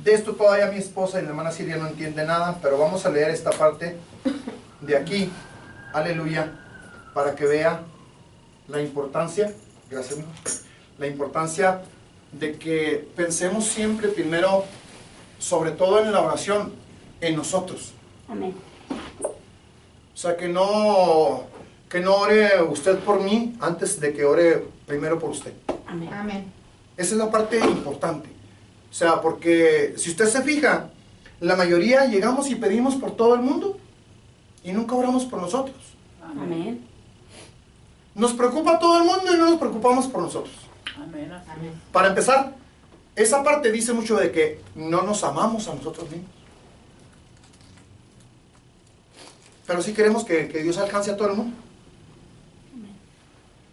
De esto todavía mi esposa y mi hermana Silvia no entiende nada, pero vamos a leer esta parte de aquí, aleluya, para que vea la importancia, gracias, amigo, la importancia de que pensemos siempre primero, sobre todo en la oración, en nosotros. Amén. O sea, que no ore usted por mí antes de que ore primero por usted. Amén. Amén. Esa es la parte importante. O sea, porque si usted se fija, la mayoría llegamos y pedimos por todo el mundo y nunca oramos por nosotros. Amén. Nos preocupa todo el mundo y no nos preocupamos por nosotros. Amén. Amén. Para empezar, esa parte dice mucho de que no nos amamos a nosotros mismos. Pero sí queremos que Dios alcance a todo el mundo.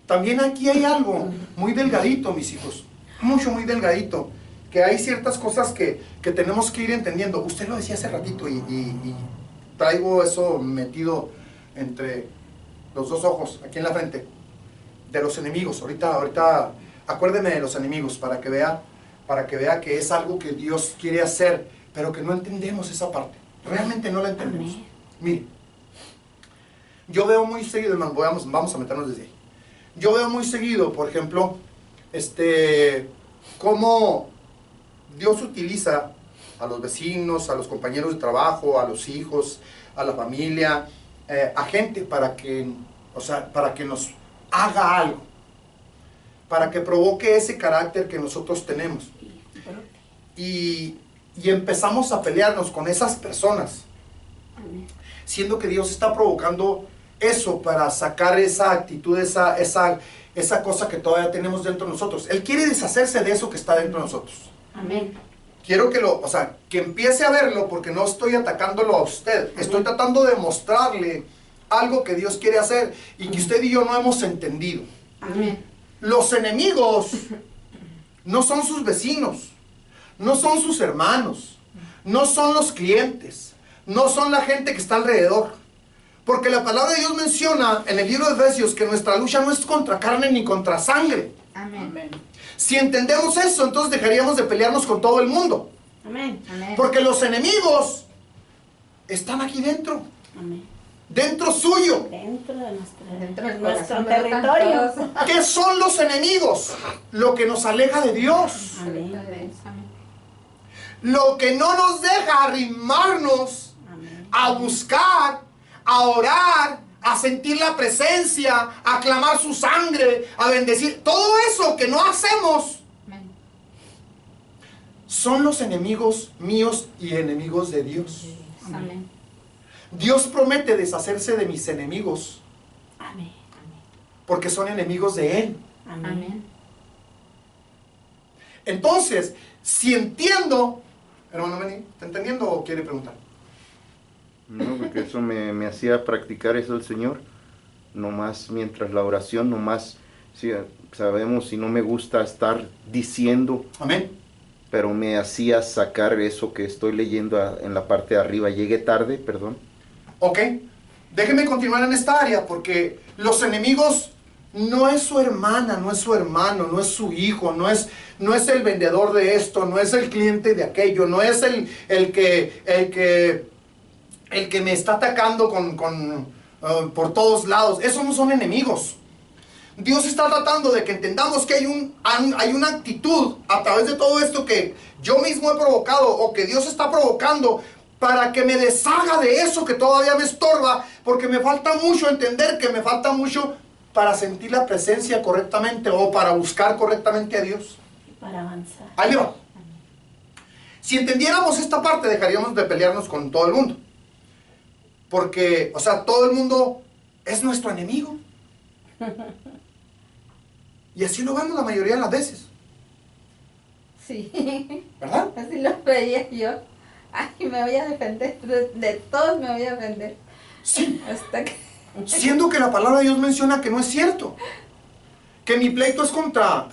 También aquí hay algo muy delgadito, mis hijos. Muy delgadito. Que hay ciertas cosas que tenemos que ir entendiendo. Usted lo decía hace ratito y traigo eso metido entre los dos ojos, aquí en la frente. De los enemigos. Ahorita acuérdeme de los enemigos para que vea que es algo que Dios quiere hacer, pero que no entendemos esa parte. Realmente no la entendemos. Amén. Mire, yo veo muy seguido, hermano, vamos a meternos desde ahí. Yo veo muy seguido, por ejemplo, cómo Dios utiliza a los vecinos, a los compañeros de trabajo, a los hijos, a la familia, a gente para que nos haga algo, para que provoque ese carácter que nosotros tenemos. Y empezamos a pelearnos con esas personas, Amén. siendo que Dios está provocando eso para sacar esa actitud, esa cosa que todavía tenemos dentro de nosotros. Él quiere deshacerse de eso que está dentro de nosotros. Amén. Quiero que empiece a verlo, porque no estoy atacándolo a usted. Estoy tratando de mostrarle algo que Dios quiere hacer y que usted y yo no hemos entendido. Amén. Los enemigos no son sus vecinos, no son sus hermanos, no son los clientes, no son la gente que está alrededor. Porque la palabra de Dios menciona en el libro de Efesios que nuestra lucha no es contra carne ni contra sangre. Amén. Si entendemos eso, entonces dejaríamos de pelearnos con todo el mundo. Amén. Amén. Porque los enemigos están aquí dentro, Amén. dentro suyo. Dentro de Dentro del nuestro corazón, pero territorio. tantos. ¿Qué son los enemigos? Lo que nos aleja de Dios. Amén. Amén. Lo que no nos deja arrimarnos Amén. a buscar, a orar, a sentir la presencia, a clamar su sangre, a bendecir. Todo eso que no hacemos Amén. son los enemigos míos y enemigos de Dios. Amén. Dios promete deshacerse de mis enemigos Amén. porque son enemigos de Él. Amén. Amén. Entonces, si entiendo, hermano Meni, ¿está entendiendo o quiere preguntar? No, porque eso me hacía practicar eso el Señor, nomás mientras la oración, nomás, sí, sabemos, si no me gusta estar diciendo, Amén. pero me hacía sacar eso que estoy leyendo en la parte de arriba. Llegué tarde, perdón. Ok, déjeme continuar en esta área, porque los enemigos no es su hermana, no es su hermano, no es su hijo, no es el vendedor de esto, no es el cliente de aquello, no es el que me está atacando por todos lados. Esos no son enemigos. Dios está tratando de que entendamos que hay una actitud a través de todo esto que yo mismo he provocado o que Dios está provocando para que me deshaga de eso que todavía me estorba, porque me falta mucho entender, que me falta mucho para sentir la presencia correctamente o para buscar correctamente a Dios. Y para avanzar. Ahí le va. Si entendiéramos esta parte, dejaríamos de pelearnos con todo el mundo. Porque, todo el mundo es nuestro enemigo. Y así lo vemos la mayoría de las veces, Sí. ¿verdad? Así lo veía yo. Ay, me voy a defender. De todos me voy a defender. Sí. Hasta que... Siendo que la palabra de Dios menciona que no es cierto. Que mi pleito es contra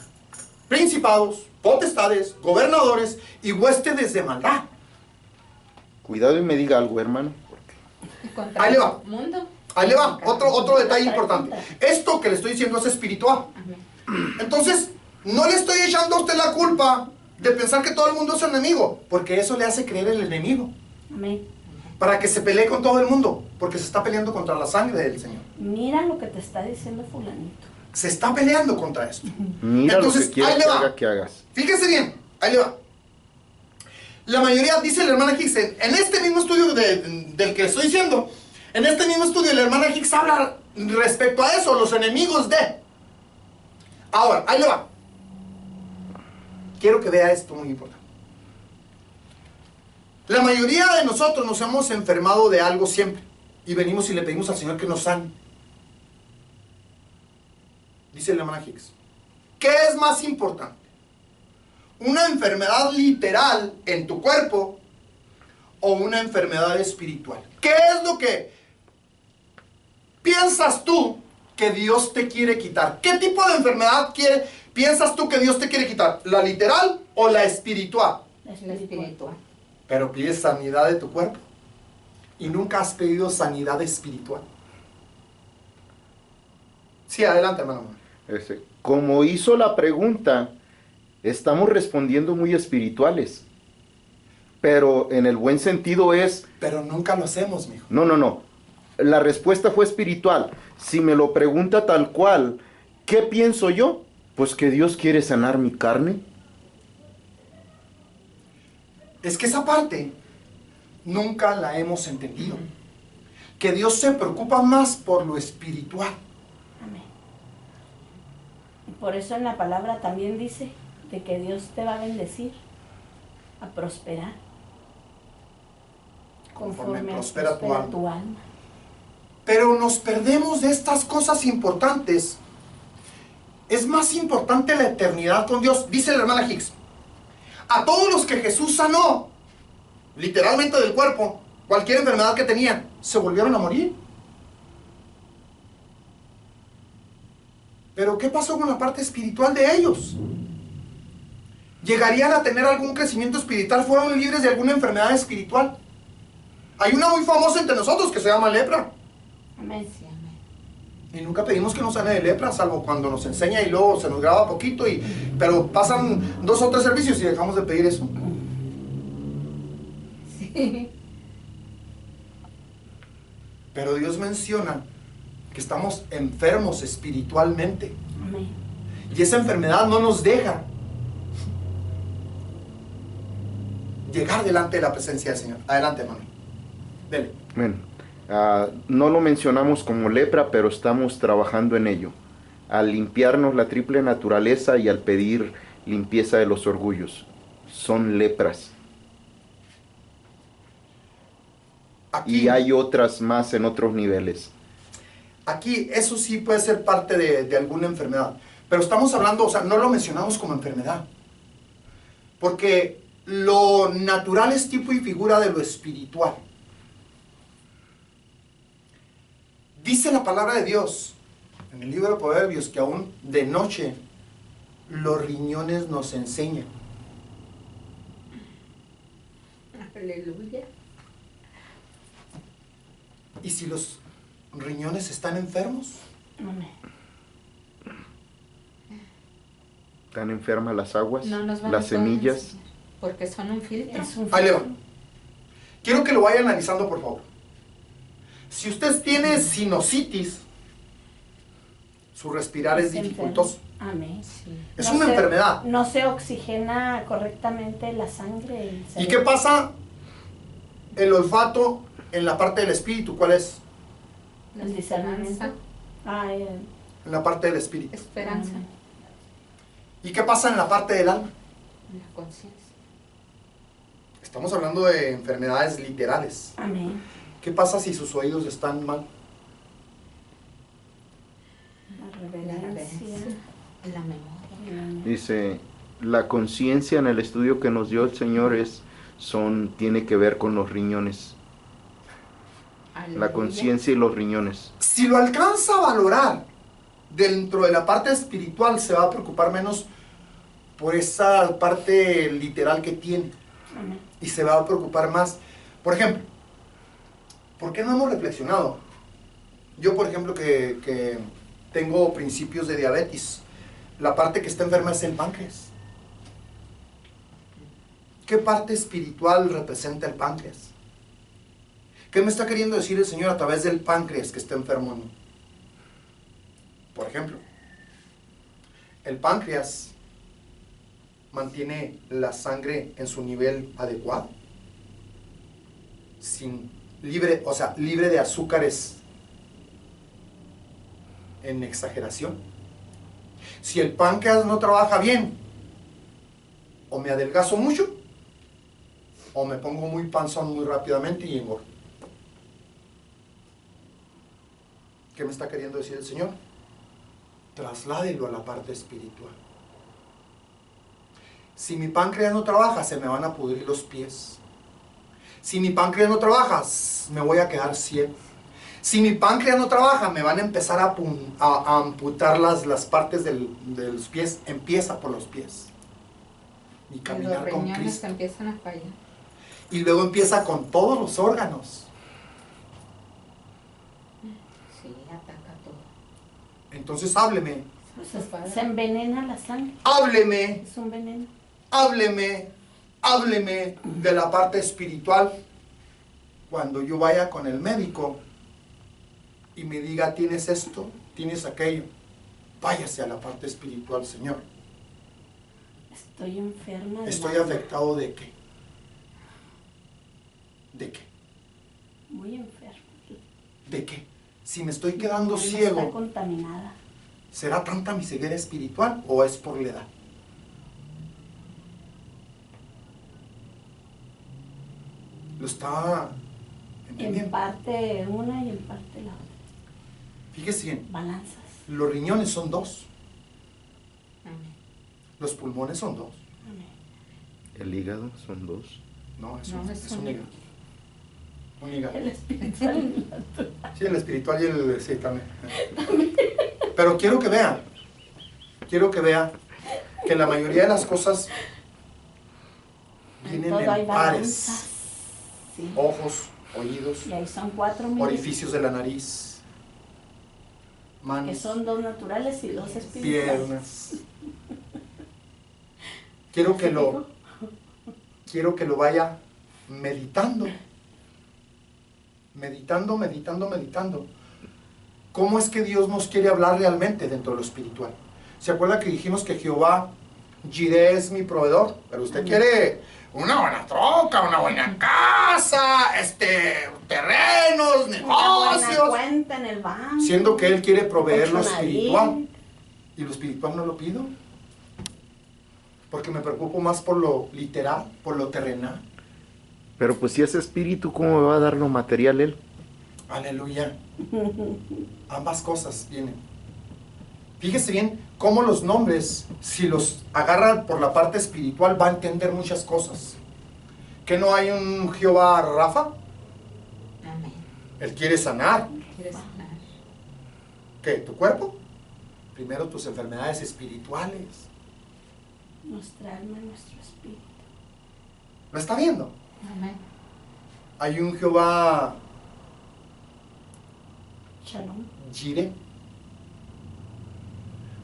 principados, potestades, gobernadores y huestes de maldad. Cuidado y me diga algo, hermano. Y contra Ahí le va. el mundo. Ahí le va, otro detalle importante. Esto que le estoy diciendo es espiritual. Amén. Entonces, no le estoy echando a usted la culpa de pensar que todo el mundo es enemigo, porque eso le hace creer el enemigo, Amén. para que se pelee con todo el mundo, porque se está peleando contra la sangre del Señor. Mira lo que te está diciendo fulanito. Se está peleando contra esto. Mira Entonces, lo que quiere ahí le que va. haga que hagas. Fíjese bien, ahí le va. La mayoría, dice la hermana Hicks, en este mismo estudio del que estoy diciendo, en este mismo estudio la hermana Hicks habla respecto a eso, los enemigos de. Ahora, ahí le va. Quiero que vea esto muy importante. La mayoría de nosotros nos hemos enfermado de algo siempre y venimos y le pedimos al Señor que nos sane. Dice la hermana Hicks, ¿qué es más importante? ¿Una enfermedad literal en tu cuerpo o una enfermedad espiritual? ¿Qué es lo que piensas tú que Dios te quiere quitar? ¿Qué tipo de enfermedad piensas tú que Dios te quiere quitar? ¿La literal o la espiritual? La La espiritual. Pero pides sanidad de tu cuerpo y nunca has pedido sanidad espiritual. Sí, adelante, hermano. Como hizo la pregunta, estamos respondiendo muy espirituales. Pero en el buen sentido es... Pero nunca lo hacemos, mijo. No. La respuesta fue espiritual. Si me lo pregunta tal cual, ¿qué pienso yo? Pues que Dios quiere sanar mi carne. Es que esa parte nunca la hemos entendido. Que Dios se preocupa más por lo espiritual. Amén. Y por eso en la palabra también dice de que Dios te va a bendecir, a prosperar, Conforme conforme prospera tu alma. tu alma. Pero nos perdemos de estas cosas importantes. Es más importante la eternidad con Dios. Dice la hermana Hicks, a todos los que Jesús sanó, literalmente del cuerpo, cualquier enfermedad que tenían, se volvieron a morir. Pero ¿qué pasó con la parte espiritual de ellos? ¿Llegarían a tener algún crecimiento espiritual? ¿Fueron libres de alguna enfermedad espiritual? Hay una muy famosa entre nosotros que se llama lepra. Amén. Sí, amén. Y nunca pedimos que nos sane de lepra, salvo cuando nos enseña y luego se nos graba poquito, pero pasan 2 o 3 servicios y dejamos de pedir eso. Sí. Pero Dios menciona que estamos enfermos espiritualmente. Amén. Y esa enfermedad no nos deja llegar delante de la presencia del Señor. Adelante, hermano. Dele. Bueno, no lo mencionamos como lepra, pero estamos trabajando en ello. Al limpiarnos la triple naturaleza y al pedir limpieza de los orgullos. Son lepras. Aquí, Y hay otras más en otros niveles. aquí eso sí puede ser parte de alguna enfermedad. Pero estamos hablando, o sea, no lo mencionamos como enfermedad. Porque lo natural es tipo y figura de lo espiritual. Dice la palabra de Dios en el libro de Proverbios que aún de noche los riñones nos enseñan. Aleluya. ¿Y si los riñones están enfermos? Amén. Están enfermas las aguas, No nos van las a poder semillas. enseñar, porque son un filtro. Es un Ahí le va. filtro. Quiero que lo vaya analizando, por favor. Si usted tiene sinusitis, su respirar es enfermo. dificultoso. Amén. Sí. Es una enfermedad. No se oxigena correctamente la sangre. el ¿Y cerebro. qué pasa? El olfato en la parte del espíritu, ¿cuál es? El discernimiento. En la parte del espíritu. Esperanza. ¿Y qué pasa en la parte del alma? La conciencia. Estamos hablando de enfermedades literales. Amén. ¿Qué pasa si sus oídos están mal? La La reverencia. reverencia. La memoria. Dice, la conciencia en el estudio que nos dio el Señor tiene que ver con los riñones. La Aleluya. conciencia y los riñones. Si lo alcanza a valorar dentro de la parte espiritual, se va a preocupar menos por esa parte literal que tiene. Amén. Y se va a preocupar más. Por ejemplo, ¿por qué no hemos reflexionado? Yo, por ejemplo, que tengo principios de diabetes, la parte que está enferma es el páncreas. ¿qué parte espiritual representa el páncreas? ¿Qué me está queriendo decir el Señor a través del páncreas que está enfermo en mí? Por ejemplo, el páncreas mantiene la sangre en su nivel adecuado, libre de azúcares en exageración. Si el páncreas no trabaja bien, o me adelgazo mucho, o me pongo muy panzón muy rápidamente y engordo. ¿Qué me está queriendo decir el Señor? Trasládelo a la parte espiritual. Si mi páncreas no trabaja, se me van a pudrir los pies. Si mi páncreas no trabaja, me voy a quedar ciego. Si mi páncreas no trabaja, me van a empezar a amputar las partes de los pies. Empieza por los pies. Y caminar los con riñones Cristo. empiezan a fallar. Y luego empieza con todos los órganos. Sí, ataca todo. Entonces hábleme, Se envenena la sangre. hábleme, Es un veneno. hábleme de la parte espiritual. Cuando yo vaya con el médico y me diga, tienes esto, tienes aquello, váyase a la parte espiritual, Señor. Estoy enferma. ¿Estoy afectado de qué? ¿De qué? Muy enferma. ¿De qué? Si me estoy quedando Mi alma ciego, está contaminada. ¿será tanta mi ceguera espiritual o es por la edad? Lo está En entendiendo. parte una y en parte la otra. Fíjese bien, Balanzas. los riñones son dos, Amén. los pulmones son dos. Amén. El hígado son 2. No, es, No, un, es es un un hígado. Un hígado. El espiritual. Sí, el espiritual y el... Sí, también. Pero quiero que vea que la mayoría de las cosas En vienen todo hay en balanzas. pares. Sí. Ojos, oídos, Y ahí son 4 mil. orificios de la nariz, Que manos, son 2 naturales y 2 espirituales. piernas. Quiero que lo vaya meditando. Meditando. ¿Cómo es que Dios nos quiere hablar realmente dentro de lo espiritual? ¿Se acuerda que dijimos que Jehová Jireh es mi proveedor? Pero usted quiere una buena troca, una buena casa, terrenos, Una buena negocios. cuenta en el banco. Siendo que Él quiere proveer lo Mucho espiritual. nariz. ¿Y lo espiritual no lo pido? Porque me preocupo más por lo literal, por lo terrenal. Pero pues si es espíritu, ¿cómo me va a dar lo material él? Aleluya. Ambas cosas vienen. Fíjese bien cómo los nombres, si los agarra por la parte espiritual, va a entender muchas cosas. ¿Que no hay un Jehová Rafa? Amén. Él quiere sanar. ¿Quieres sanar? ¿Qué? ¿Tu cuerpo? Primero tus enfermedades espirituales. Nuestra alma, nuestro espíritu. ¿Lo está viendo? Amén. Hay un Jehová Shalom. Jireh.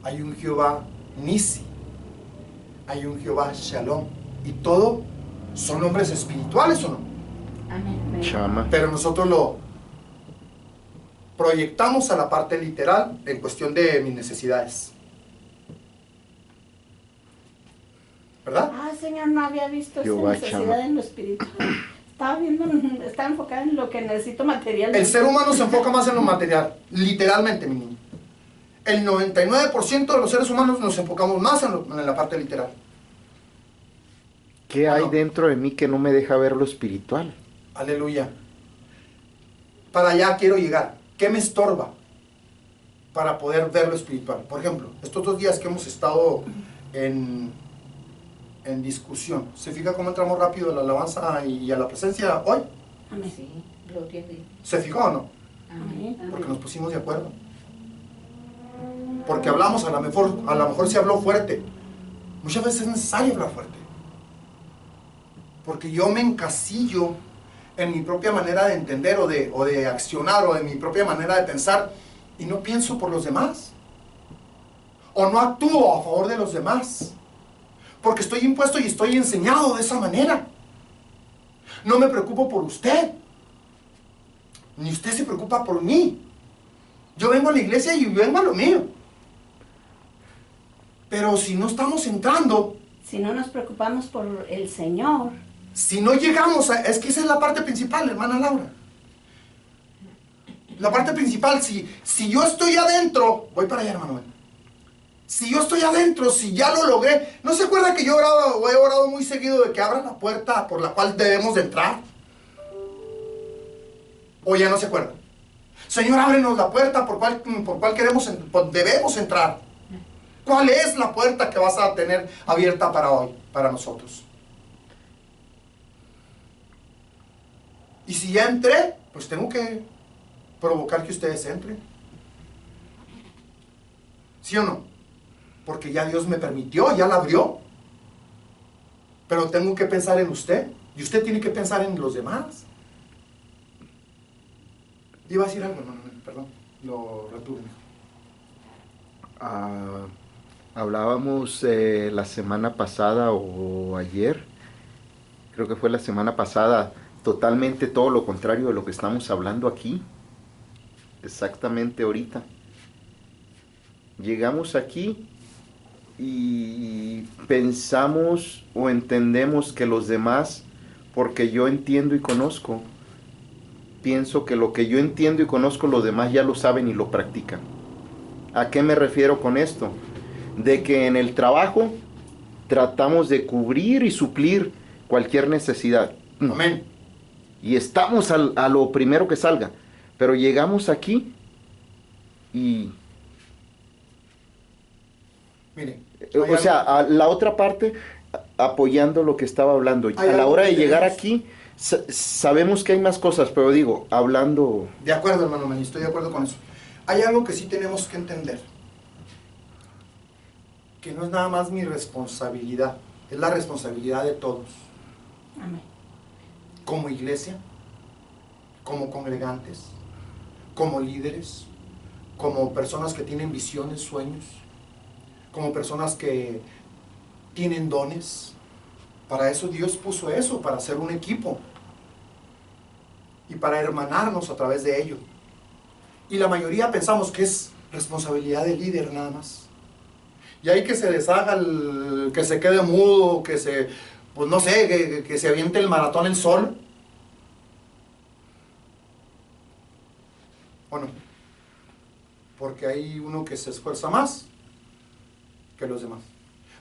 Hay un Jehová Nisi. Hay un Jehová Shalom. Y todo son nombres espirituales, ¿o no? Amén. Chama. Pero nosotros lo proyectamos a la parte literal en cuestión de mis necesidades. ¿Verdad? Ah, Señor, no había visto Jehová esa Chama. necesidad en lo espiritual. Estaba enfocada en lo que necesito material. El ser humano se enfoca más en lo material, literalmente, mi niño. El 99% de los seres humanos nos enfocamos más en la parte literal. ¿Qué hay no. dentro de mí que no me deja ver lo espiritual? Aleluya. Para allá quiero llegar. ¿Qué me estorba para poder ver lo espiritual? Por ejemplo, estos 2 días que hemos estado en discusión, ¿se fija cómo entramos rápido a la alabanza y a la presencia hoy? Amén. Sí, gloria a Dios. ¿Se fijó o no? Amén. Porque nos pusimos de acuerdo. Porque hablamos, a lo mejor se habló fuerte. Muchas veces es necesario hablar fuerte. Porque yo me encasillo en mi propia manera de entender o de accionar o de mi propia manera de pensar y no pienso por los demás. O no actúo a favor de los demás. porque estoy impuesto y estoy enseñado de esa manera. No me preocupo por usted, ni usted se preocupa por mí. Yo vengo a la iglesia y vengo a lo mío. Pero si no estamos entrando, Si no nos preocupamos por el Señor, si no llegamos a... Es que esa es la parte principal, hermana Laura. La parte principal, si yo estoy adentro... Voy para allá, hermano. Si yo estoy adentro, si ya lo logré... ¿No se acuerda que yo he orado muy seguido de que abra la puerta por la cual debemos de entrar? ¿O ya no se acuerda? Señor, ábrenos la puerta por cual debemos entrar. ¿Cuál es la puerta que vas a tener abierta para hoy, para nosotros? Y si ya entré, pues tengo que provocar que ustedes entren. ¿Sí o no? Porque ya Dios me permitió, ya la abrió. Pero tengo que pensar en usted. Y usted tiene que pensar en los demás. Iba a decir algo, no, perdón. Lo retuve. Hablábamos la semana pasada o ayer, creo que fue la semana pasada, totalmente todo lo contrario de lo que estamos hablando aquí. Exactamente ahorita. Llegamos aquí y pensamos o entendemos que los demás, porque yo entiendo y conozco, pienso que lo que yo entiendo y conozco los demás ya lo saben y lo practican. ¿A qué me refiero con esto? De que en el trabajo tratamos de cubrir y suplir cualquier necesidad. Amén. Y estamos a lo primero que salga. Pero llegamos aquí y... Mire. O sea, a la otra parte, apoyando lo que estaba hablando. A la hora de llegar aquí, sabemos que hay más cosas, pero digo, hablando... De acuerdo, hermano Manny, estoy de acuerdo con eso. Hay algo que sí tenemos que entender. Que no es nada más mi responsabilidad, es la responsabilidad de todos. amén. Como iglesia, como congregantes, como líderes, como personas que tienen visiones, sueños, como personas que tienen dones. Para eso Dios puso eso, para hacer un equipo y para hermanarnos a través de ello. Y la mayoría pensamos que es responsabilidad del líder nada más. Y ahí que se deshaga, que se quede mudo, que se, pues no sé, que se aviente el maratón él solo. Bueno, porque hay uno que se esfuerza más que los demás.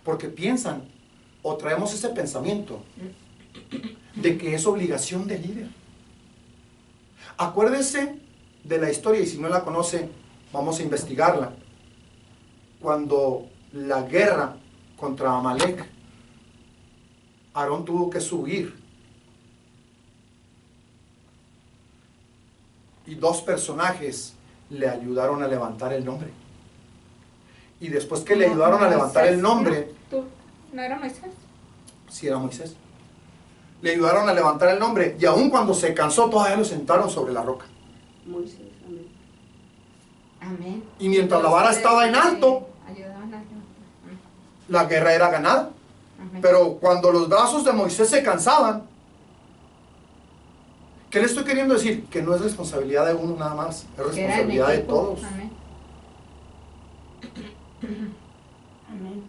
Porque piensan, o traemos ese pensamiento, de que es obligación del líder. Acuérdese de la historia, y si no la conoce, vamos a investigarla. Cuando la guerra contra Amalek, Aarón tuvo que subir. Y dos personajes le ayudaron a levantar el nombre. Y después que le ayudaron a levantar el nombre... ¿No era Moisés? Sí, era Moisés. Le ayudaron a levantar el nombre. Y aun cuando se cansó, todavía lo sentaron sobre la roca. Moisés, amén. Amén. Y mientras la vara estaba en alto, Ayudaban a... la guerra era ganada. Amén. Pero cuando los brazos de Moisés se cansaban, ¿qué le estoy queriendo decir? Que no es responsabilidad de uno nada más, es Que era en responsabilidad de equipo. todos. Amén. Amén.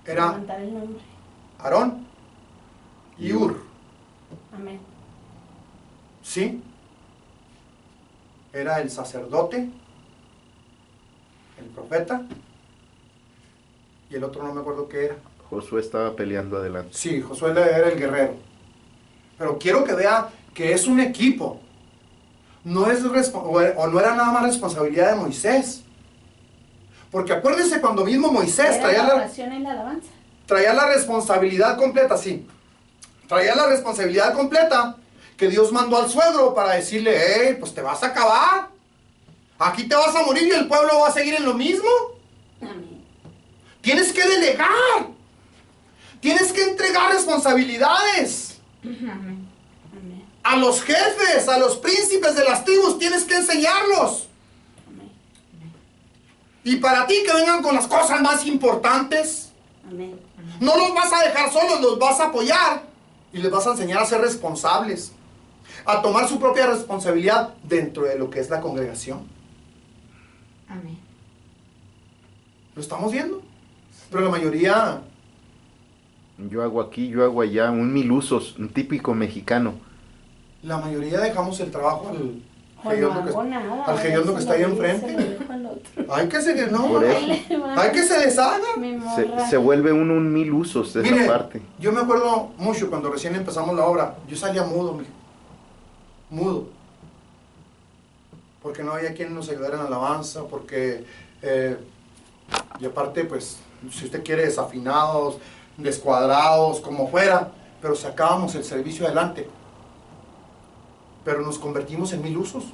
Era Levantar el nombre. Aarón y Ur, Amén. ¿sí? Era el sacerdote, el profeta, y el otro no me acuerdo qué era. Josué estaba peleando adelante. Sí, Josué era el guerrero. Pero quiero que vea que es un equipo. No es o no era nada más responsabilidad de Moisés. Porque acuérdense cuando mismo Moisés Era la oración y la alabanza. traía la responsabilidad completa, sí. Traía la responsabilidad completa que Dios mandó al suegro para decirle, hey, pues te vas a acabar. Aquí te vas a morir y el pueblo va a seguir en lo mismo. Amén. Tienes que delegar. Tienes que entregar responsabilidades. Amén. Amén. A los jefes, a los príncipes de las tribus, tienes que enseñarlos. Amén. Y para ti que vengan con las cosas más importantes, Amén. No los vas a dejar solos, los vas a apoyar y les vas a enseñar a ser responsables, a tomar su propia responsabilidad dentro de lo que es la congregación. Amén. ¿Lo estamos viendo? Pero la mayoría... Yo hago aquí, yo hago allá, un mil usos, un típico mexicano. La mayoría dejamos el trabajo al O no hediondo hago que, nada, al hediondo que está ahí se lo dice, enfrente. se lo dijo al otro. Hay que se, no, Por eso. Ay, le va. hay que se deshaga. Mi morra. Se vuelve uno un mil usos de Mire, esa parte. yo me acuerdo mucho cuando recién empezamos la obra. Yo salía mudo, mijo. Mudo. Porque no había quien nos ayudara en alabanza, porque... y aparte, pues, si usted quiere, desafinados, descuadrados, como fuera, pero sacábamos el servicio adelante. Pero nos convertimos en mil usos.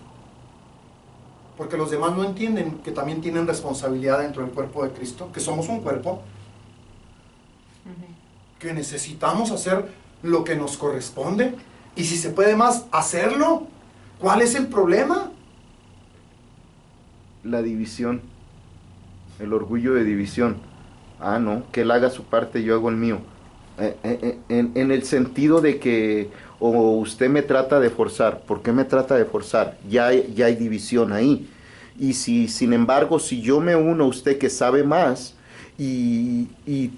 Porque los demás no entienden que también tienen responsabilidad dentro del cuerpo de Cristo, que somos un cuerpo, Amén. que necesitamos hacer lo que nos corresponde, y si se puede más, hacerlo. ¿Cuál es el problema? La división, el orgullo de división. Ah, no, que él haga su parte, yo hago el mío. En el sentido de que o usted me trata de forzar. ¿Por qué me trata de forzar? Ya hay división ahí. Y si, sin embargo, si yo me uno a usted que sabe más y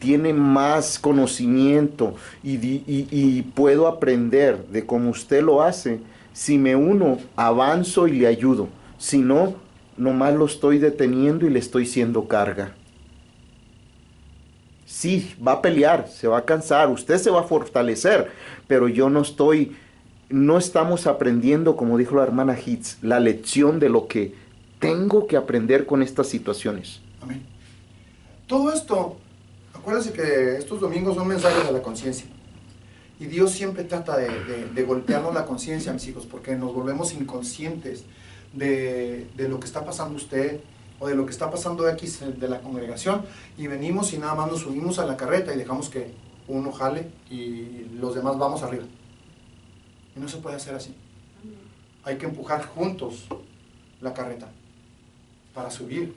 tiene más conocimiento y puedo aprender de cómo usted lo hace, si me uno, avanzo y le ayudo. Si no, nomás lo estoy deteniendo y le estoy siendo carga. Sí, va a pelear, se va a cansar, usted se va a fortalecer, pero yo no estamos aprendiendo, como dijo la hermana Hitz, la lección de lo que tengo que aprender con estas situaciones. Amén. Todo esto, acuérdense que estos domingos son mensajes de la conciencia. Y Dios siempre trata de golpearnos la conciencia, mis hijos, porque nos volvemos inconscientes de lo que está pasando usted, o de lo que está pasando X de la congregación, y venimos y nada más nos subimos a la carreta y dejamos que uno jale y los demás vamos arriba. Y no se puede hacer así. Hay que empujar juntos la carreta para subir.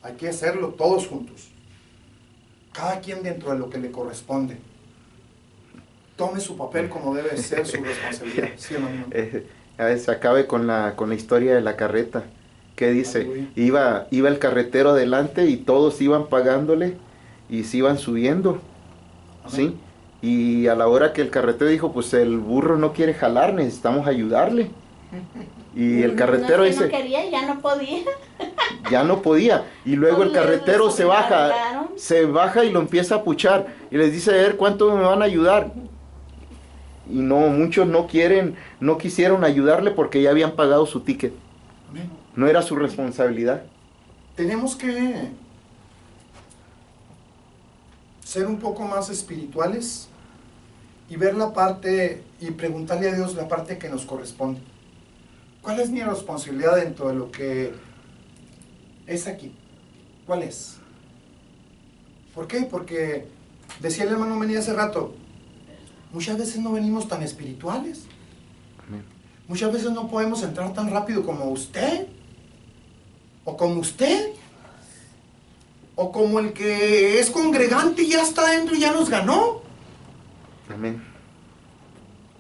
Hay que hacerlo todos juntos. Cada quien dentro de lo que le corresponde. Tome su papel como debe ser su responsabilidad. ¿Sí, hermano? A veces acabe con la historia de la carreta. ¿Qué dice? Aleluya. Iba el carretero adelante y todos iban pagándole y se iban subiendo. Amén. ¿Sí? Y a la hora que el carretero dijo, pues el burro no quiere jalar, necesitamos ayudarle. Y el carretero no, es que dice, no quería, ya no podía. ya no podía. Y luego Pues el carretero le se baja sobrecargaron. y lo empieza a puchar. Y les dice, a ver, ¿cuánto me van a ayudar? Y no, muchos no quisieron ayudarle porque ya habían pagado su ticket. Amén. No era su responsabilidad. Tenemos que ser un poco más espirituales y ver la parte y preguntarle a Dios la parte que nos corresponde. ¿Cuál es mi responsabilidad dentro de lo que es aquí? ¿Cuál es? ¿Por qué? Porque decía el hermano Meni hace rato, muchas veces no venimos tan espirituales. Amén. Muchas veces no podemos entrar tan rápido como usted, o como usted, o como el que es congregante y ya está dentro y ya nos ganó. Amén.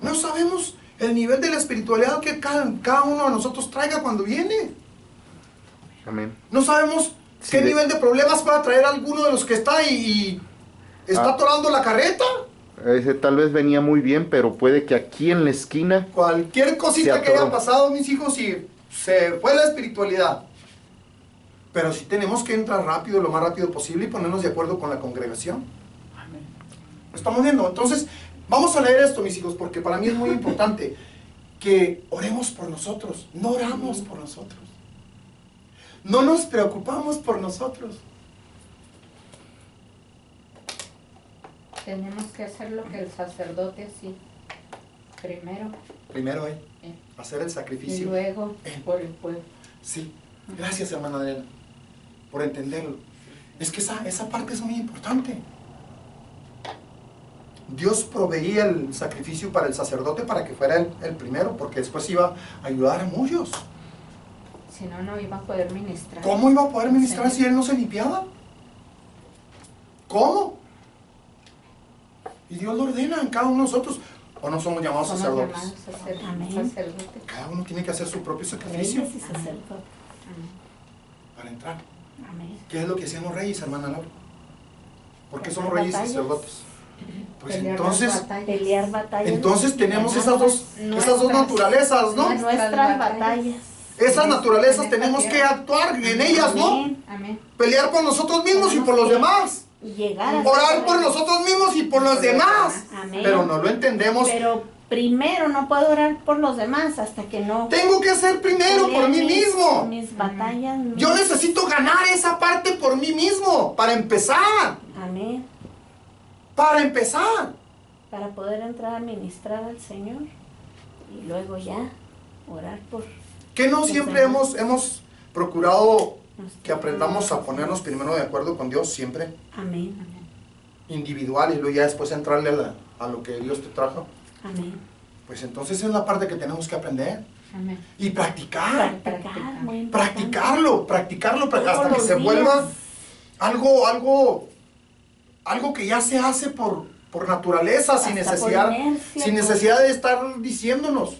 No sabemos el nivel de la espiritualidad que cada uno de nosotros traiga cuando viene. Amén. No sabemos qué nivel de problemas va a traer alguno de los que está y está atorando la carreta. Ese tal vez venía muy bien, pero puede que aquí en la esquina... Cualquier cosita Se que haya atoró. pasado, mis hijos, y se fue la espiritualidad. Pero sí tenemos que entrar rápido, lo más rápido posible, y ponernos de acuerdo con la congregación. ¿Lo estamos viendo? Entonces, vamos a leer esto, mis hijos, porque para mí es muy importante que oremos por nosotros. No oramos por nosotros. No nos preocupamos por nosotros. Tenemos que hacer lo que el sacerdote hacía. Primero, Hacer el y sacrificio. luego por el pueblo. Sí, gracias, hermana Adriana, por entenderlo. Es que esa parte es muy importante. Dios proveía el sacrificio para el sacerdote para que fuera el primero, porque después iba a ayudar a muchos. Si no, no iba a poder ministrar. ¿Cómo iba a poder ministrar Sí. si él no se limpiaba? ¿Cómo? Y Dios lo ordena en cada uno de nosotros. ¿O no somos llamados Somos sacerdotes? llamados a ser Amén. sacerdotes. Cada uno tiene que hacer su propio sacrificio Reyes y sacerdotes. para entrar. Amén. ¿Qué es lo que hacían los reyes, hermana Laura? ¿Por qué somos Pelear reyes y batallas. sacerdotes? Pues Pelear entonces, las batallas. Pelear batallas. entonces tenemos esas dos Nuestras- naturalezas, ¿no? Nuestras batallas. Esas naturalezas en esta tenemos que tierra. actuar en ellas, ¿no? Amén. Amén. Pelear por nosotros mismos y por los demás. Llegar a Orar por nosotros mismos y por los demás. Amén. Pero no lo entendemos. Pero primero no puedo orar por los demás hasta que no Tengo que hacer primero por mí mismo. mis batallas. Yo necesito ganar esa parte por mí mismo, para empezar. Amén. Para empezar. Para poder entrar a ministrar al Señor y luego ya orar por Que no los siempre demás. hemos procurado nuestro- que aprendamos a ponernos primero de acuerdo con Dios, siempre Amén. individual, y luego ya después entrarle a lo que Dios te trajo. Amén. Pues entonces es la parte que tenemos que aprender Amén. y practicar. Practicar, muy importante. Practicarlo Todos hasta que los se días. vuelva algo que ya se hace por naturaleza, sin Hasta por necesidad, inercia, sin por- necesidad de estar diciéndonos.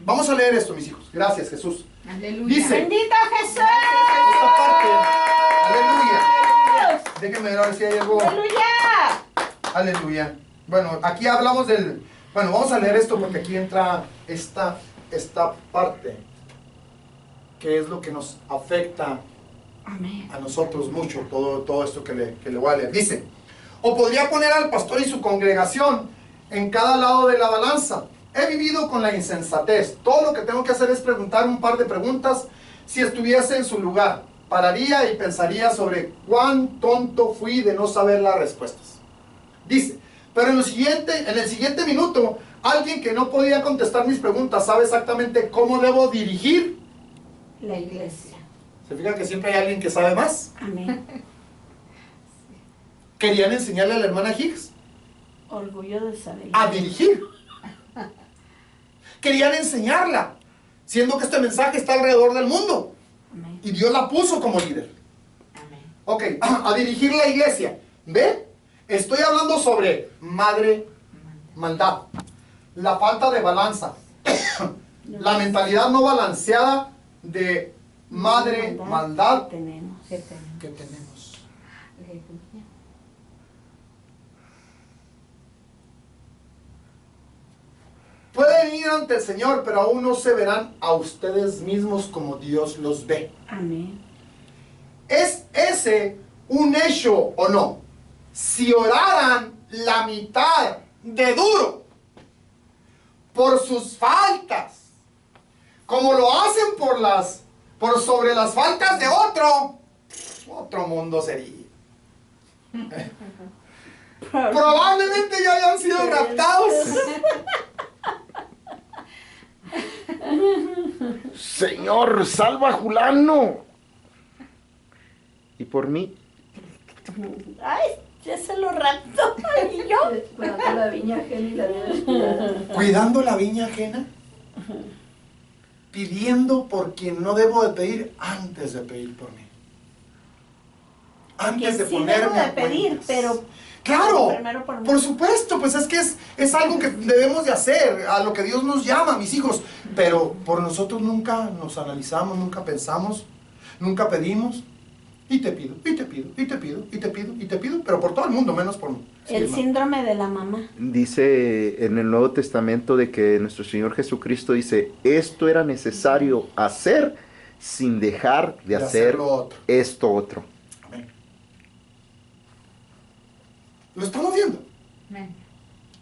Vamos a leer esto, mis hijos. Gracias, Jesús. Aleluya. Dice, ¡Bendito Jesús! esta parte, aleluya. Déjenme ver a ver si hay algo. ¡Aleluya! Aleluya. Bueno, aquí hablamos del... Bueno, vamos a leer esto porque aquí entra esta parte, que es lo que nos afecta Amén. a nosotros mucho, todo esto que le voy a leer. Dice, o podría poner al pastor y su congregación en cada lado de la balanza. He vivido con la insensatez. Todo lo que tengo que hacer es preguntar un par de preguntas. Si estuviese en su lugar, pararía y pensaría sobre cuán tonto fui de no saber las respuestas. Dice, pero en el siguiente minuto, alguien que no podía contestar mis preguntas sabe exactamente cómo debo dirigir. La iglesia. ¿Se fijan que siempre hay alguien que sabe más? Amén. Querían enseñarle a la hermana Higgs Orgullo de saber. a dirigir. Querían enseñarla, siendo que este mensaje está alrededor del mundo. Amén. Y Dios la puso como líder. Amén. Ok, a dirigir la iglesia. ¿Ve? Estoy hablando sobre madre maldad. La falta de balanza. La mentalidad no balanceada de madre maldad que tenemos. Que tenemos. que tenemos. Aleluya. Pueden ir ante el Señor, pero aún no se verán a ustedes mismos como Dios los ve. Amén. ¿Es ese un hecho o no? Si oraran la mitad de duro por sus faltas, como lo hacen por sobre las faltas de otro mundo sería. Probablemente ya hayan sido raptados. Señor, salva a Julano. Y por mí, Ay, ya se lo raptó. ¿Y yo? Cuidando la viña ajena y la vida descuidada. Cuidando la viña ajena, pidiendo por quien no debo de pedir antes de pedir por mí. Antes de Sí ponerme debo de a pedir, cuentas. pero Claro, primero por mí. por supuesto, pues es que es algo que debemos de hacer, a lo que Dios nos llama, mis hijos. Pero por nosotros nunca nos analizamos, nunca pensamos, nunca pedimos. Y te pido, y te pido, y te pido, y te pido, y te pido, pero por todo el mundo, menos por mí. Sí, el hermano. síndrome de la mamá. dice en el Nuevo Testamento de que nuestro Señor Jesucristo dice, esto era necesario hacer sin dejar de hacer lo otro. esto otro. Amén. Lo estamos viendo. Amén.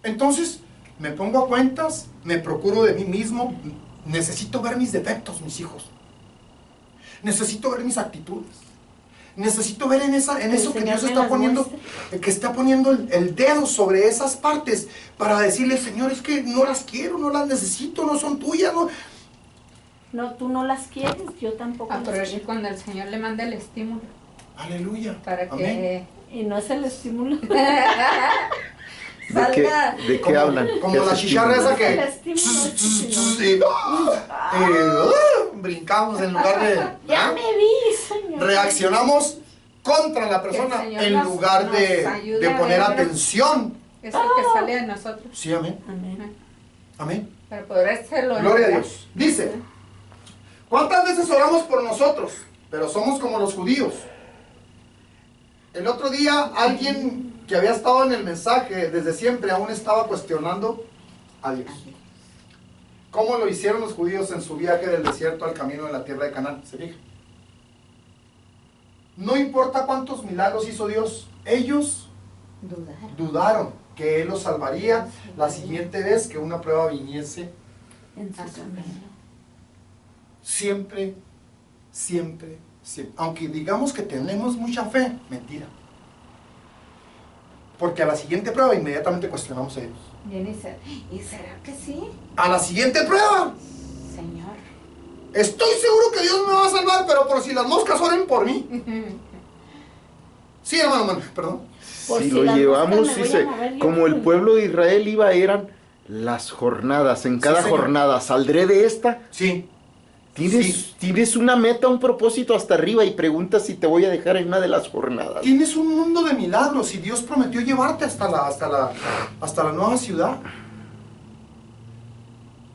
Entonces, me pongo a cuentas, me procuro de mí mismo, necesito ver mis defectos, mis hijos. Necesito ver mis actitudes. Necesito ver en eso que Señor Dios me está las poniendo, muestre. que está poniendo el dedo sobre esas partes para decirle, Señor, es que no las quiero, no las necesito, no son tuyas, no. No, tú no las quieres, yo tampoco las Aprovechar quiero. cuando el Señor le manda el estímulo Aleluya. para Amén. que Y no es el estímulo. salga. ¿De qué hablan? Como ¿Qué la es chicharra esa El que... estímulo. brincamos en lugar de... Ya me vi, Señor. Reaccionamos contra la persona Que el Señor en nos- lugar nos de ayude a poner ver atención Es el que sale de nosotros. Sí, amén. Amén. Amén. Para poder hacerlo. Gloria a Dios. Dice, ¿cuántas veces oramos por nosotros? Pero somos como los judíos. El otro día alguien que había estado en el mensaje desde siempre aún estaba cuestionando a Dios. ¿Cómo lo hicieron los judíos en su viaje del desierto al camino de la tierra de Canaán? ¿Se fijan? No importa cuántos milagros hizo Dios, ellos dudaron que Él los salvaría la siguiente vez que una prueba viniese. En su camino. Siempre, siempre, siempre. Aunque digamos que tenemos mucha fe, mentira. Porque a la siguiente prueba inmediatamente cuestionamos a Dios. Viene y dice, ¿y será que sí? A la siguiente prueba, Señor. estoy seguro que Dios me va a salvar, pero por si las moscas oren por mí. Sí, hermano, perdón. Por Si si lo las llevamos, moscas me voy a dice, mover yo. como el pueblo de Israel iba, eran las jornadas. En cada señor. jornada, saldré de esta. Sí. Tienes una meta, un propósito hasta arriba y preguntas si te voy a dejar en una de las jornadas. Tienes un mundo de milagros y Dios prometió llevarte hasta la nueva ciudad.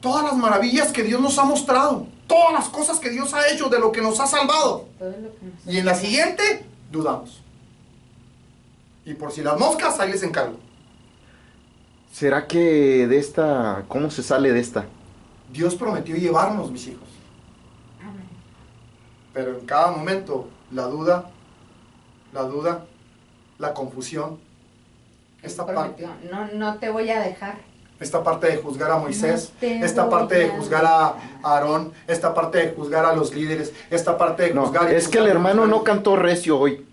Todas las maravillas que Dios nos ha mostrado, todas las cosas que Dios ha hecho, de lo que nos ha salvado. Todo lo que nos... Y en la siguiente, dudamos. Y por si las moscas, ahí les encargo. ¿Será que de esta, cómo se sale de esta? Dios prometió llevarnos, mis hijos. Amén. Pero en cada momento, la duda, la confusión, esta parte No te voy a dejar. de juzgar a Moisés, No te esta parte de voy a juzgar a Aarón, esta parte de juzgar a los líderes, esta parte de No, juzgar... es que el hermano no cantó recio hoy.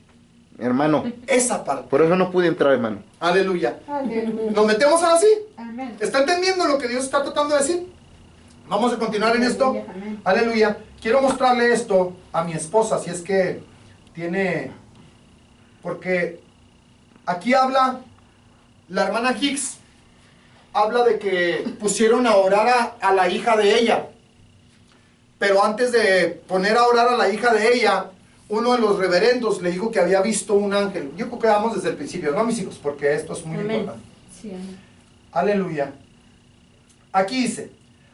Hermano, Esa parte. por eso no pude entrar, hermano. Aleluya. Aleluya. ¿Nos metemos ahora sí? Amén. ¿Está entendiendo lo que Dios está tratando de decir? Vamos a continuar en esto. Aleluya, amén. Aleluya. Quiero mostrarle esto a mi esposa, si es que tiene... Porque aquí habla la hermana Hicks, habla de que pusieron a orar a la hija de ella. Pero antes de poner a orar a la hija de ella, uno de los reverendos le dijo que había visto un ángel. Yo creo que vamos desde el principio, ¿no, mis hijos? Porque esto es muy Amén. importante. Sí, amén. Aleluya. Aquí dice,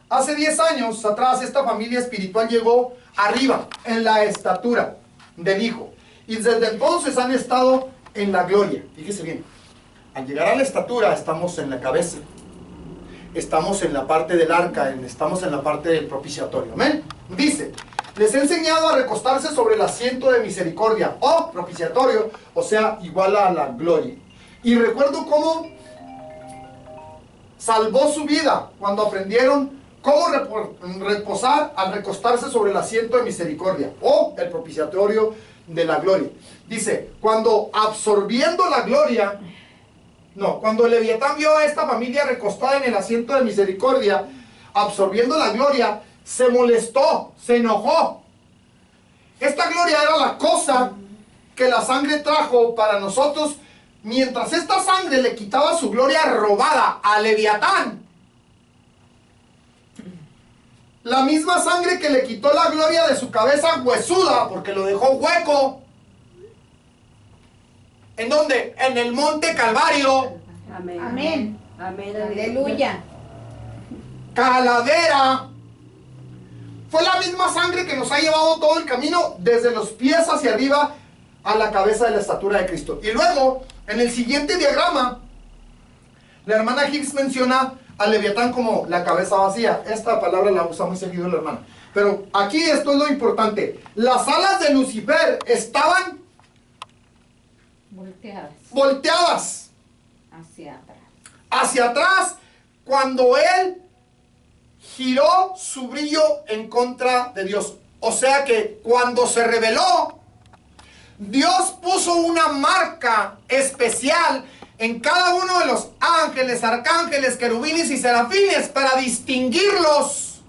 hace 10 años atrás esta familia espiritual llegó arriba en la estatura del Hijo. Y desde entonces han estado en la gloria. Fíjese bien, al llegar a la estatura estamos en la cabeza. Estamos en la parte del arca, estamos en la parte del propiciatorio. Amén. Dice, les he enseñado a recostarse sobre el asiento de misericordia o propiciatorio, o sea, igual a la gloria. Y recuerdo cómo salvó su vida cuando aprendieron cómo reposar al recostarse sobre el asiento de misericordia o el propiciatorio de la gloria. Dice, cuando absorbiendo la gloria, cuando Leviatán vio a esta familia recostada en el asiento de misericordia, absorbiendo la gloria, se molestó, se enojó. Esta gloria era la cosa que la sangre trajo para nosotros, mientras esta sangre le quitaba su gloria robada a Leviatán. La misma sangre que le quitó la gloria de su cabeza huesuda, porque lo dejó hueco. ¿En dónde? En el monte Calvario. Amén. Amén. Amén. Aleluya. Calavera. Fue la misma sangre que nos ha llevado todo el camino desde los pies hacia arriba a la cabeza de la estatura de Cristo. Y luego, en el siguiente diagrama, la hermana Hicks menciona a Leviatán como la cabeza vacía. Esta palabra la usa muy seguido la hermana. Pero aquí esto es lo importante. Las alas de Lucifer estaban volteadas hacia atrás cuando él giró su brillo en contra de Dios. O sea que cuando se rebeló, Dios puso una marca especial en cada uno de los ángeles, arcángeles, querubines y serafines para distinguirlos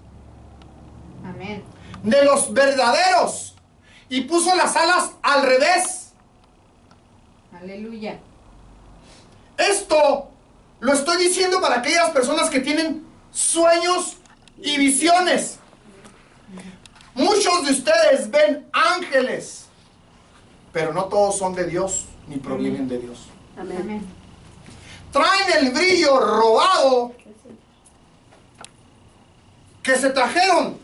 Amén. de los verdaderos. Y puso las alas al revés. Aleluya. Esto lo estoy diciendo para aquellas personas que tienen sueños y visiones. Muchos de ustedes ven ángeles, pero no todos son de Dios ni provienen de Dios. Amén. Amén. traen el brillo robado que se trajeron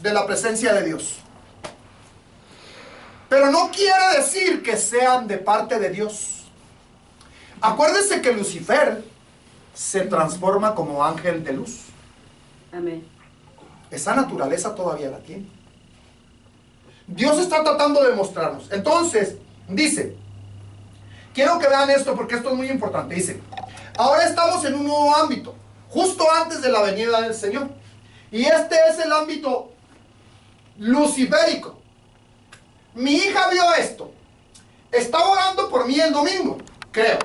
de la presencia de Dios. Pero no quiere decir que sean de parte de Dios. Acuérdese que Lucifer se transforma como ángel de luz. Amén. Esa naturaleza todavía la tiene. Dios está tratando de mostrarnos. Entonces, dice, quiero que vean esto porque esto es muy importante. Dice, ahora estamos en un nuevo ámbito, justo antes de la venida del Señor. Y este es el ámbito luciférico. Mi hija vio esto. Estaba orando por mí el domingo, creo.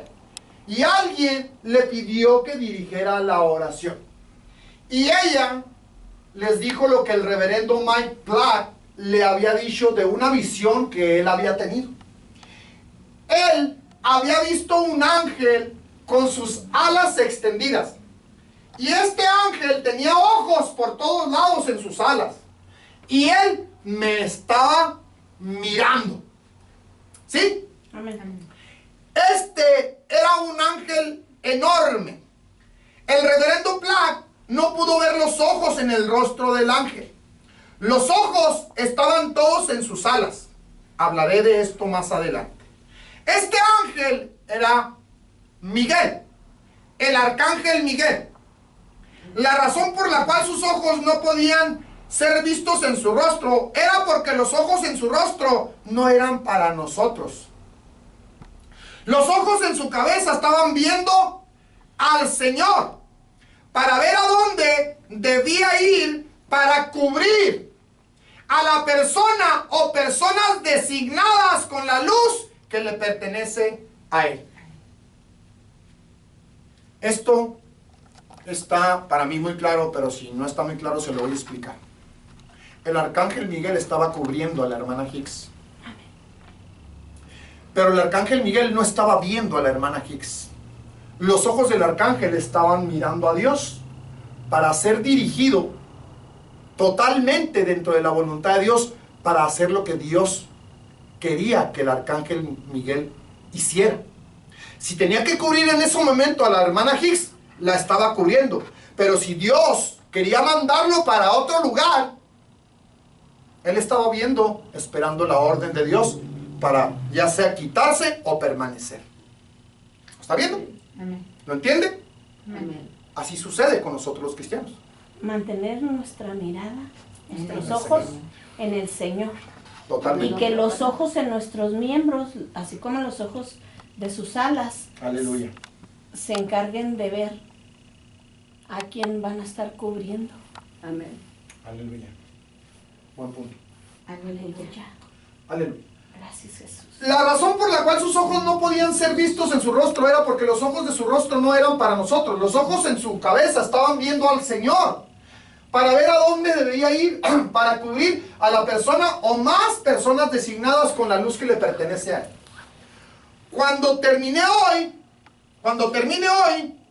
Y alguien le pidió que dirigiera la oración. Y ella les dijo lo que el reverendo Mike Platt le había dicho de una visión que él había tenido. Él había visto un ángel con sus alas extendidas. Y este ángel tenía ojos por todos lados en sus alas. Y él me estaba mirando. ¿Sí? Amén. Este era un ángel enorme. El reverendo Platt no pudo ver los ojos en el rostro del ángel. Los ojos estaban todos en sus alas. Hablaré de esto más adelante. Este ángel era Miguel, el arcángel Miguel. La razón por la cual sus ojos no podían ser vistos en su rostro era porque los ojos en su rostro no eran para nosotros. Los ojos en su cabeza estaban viendo al Señor para ver a dónde debía ir para cubrir a la persona o personas designadas con la luz que le pertenece a Él. Esto está para mí muy claro, pero si no está muy claro se lo voy a explicar. El arcángel Miguel estaba cubriendo a la hermana Hicks. Pero el arcángel Miguel no estaba viendo a la hermana Hicks. Los ojos del arcángel estaban mirando a Dios para ser dirigido totalmente dentro de la voluntad de Dios para hacer lo que Dios quería que el arcángel Miguel hiciera. Si tenía que cubrir en ese momento a la hermana Hicks, la estaba cubriendo. Pero si Dios quería mandarlo para otro lugar, él estaba viendo, esperando la orden de Dios para ya sea quitarse o permanecer. ¿Está viendo? Amén. ¿Lo entiende? Amén. Así sucede con nosotros los cristianos. Mantener nuestra mirada, nuestros el ojos Señor. en el Señor. Y Totalmente. que los ojos en nuestros miembros, así como los ojos de sus alas, Aleluya. se encarguen de ver a quién van a estar cubriendo. Amén. Aleluya. Buen punto. Aleluya. Aleluya. Gracias, Jesús. La razón por la cual sus ojos no podían ser vistos en su rostro era porque los ojos de su rostro no eran para nosotros. Los ojos en su cabeza estaban viendo al Señor para ver a dónde debería ir para cubrir a la persona o más personas designadas con la luz que le pertenece a Él. Cuando termine hoy,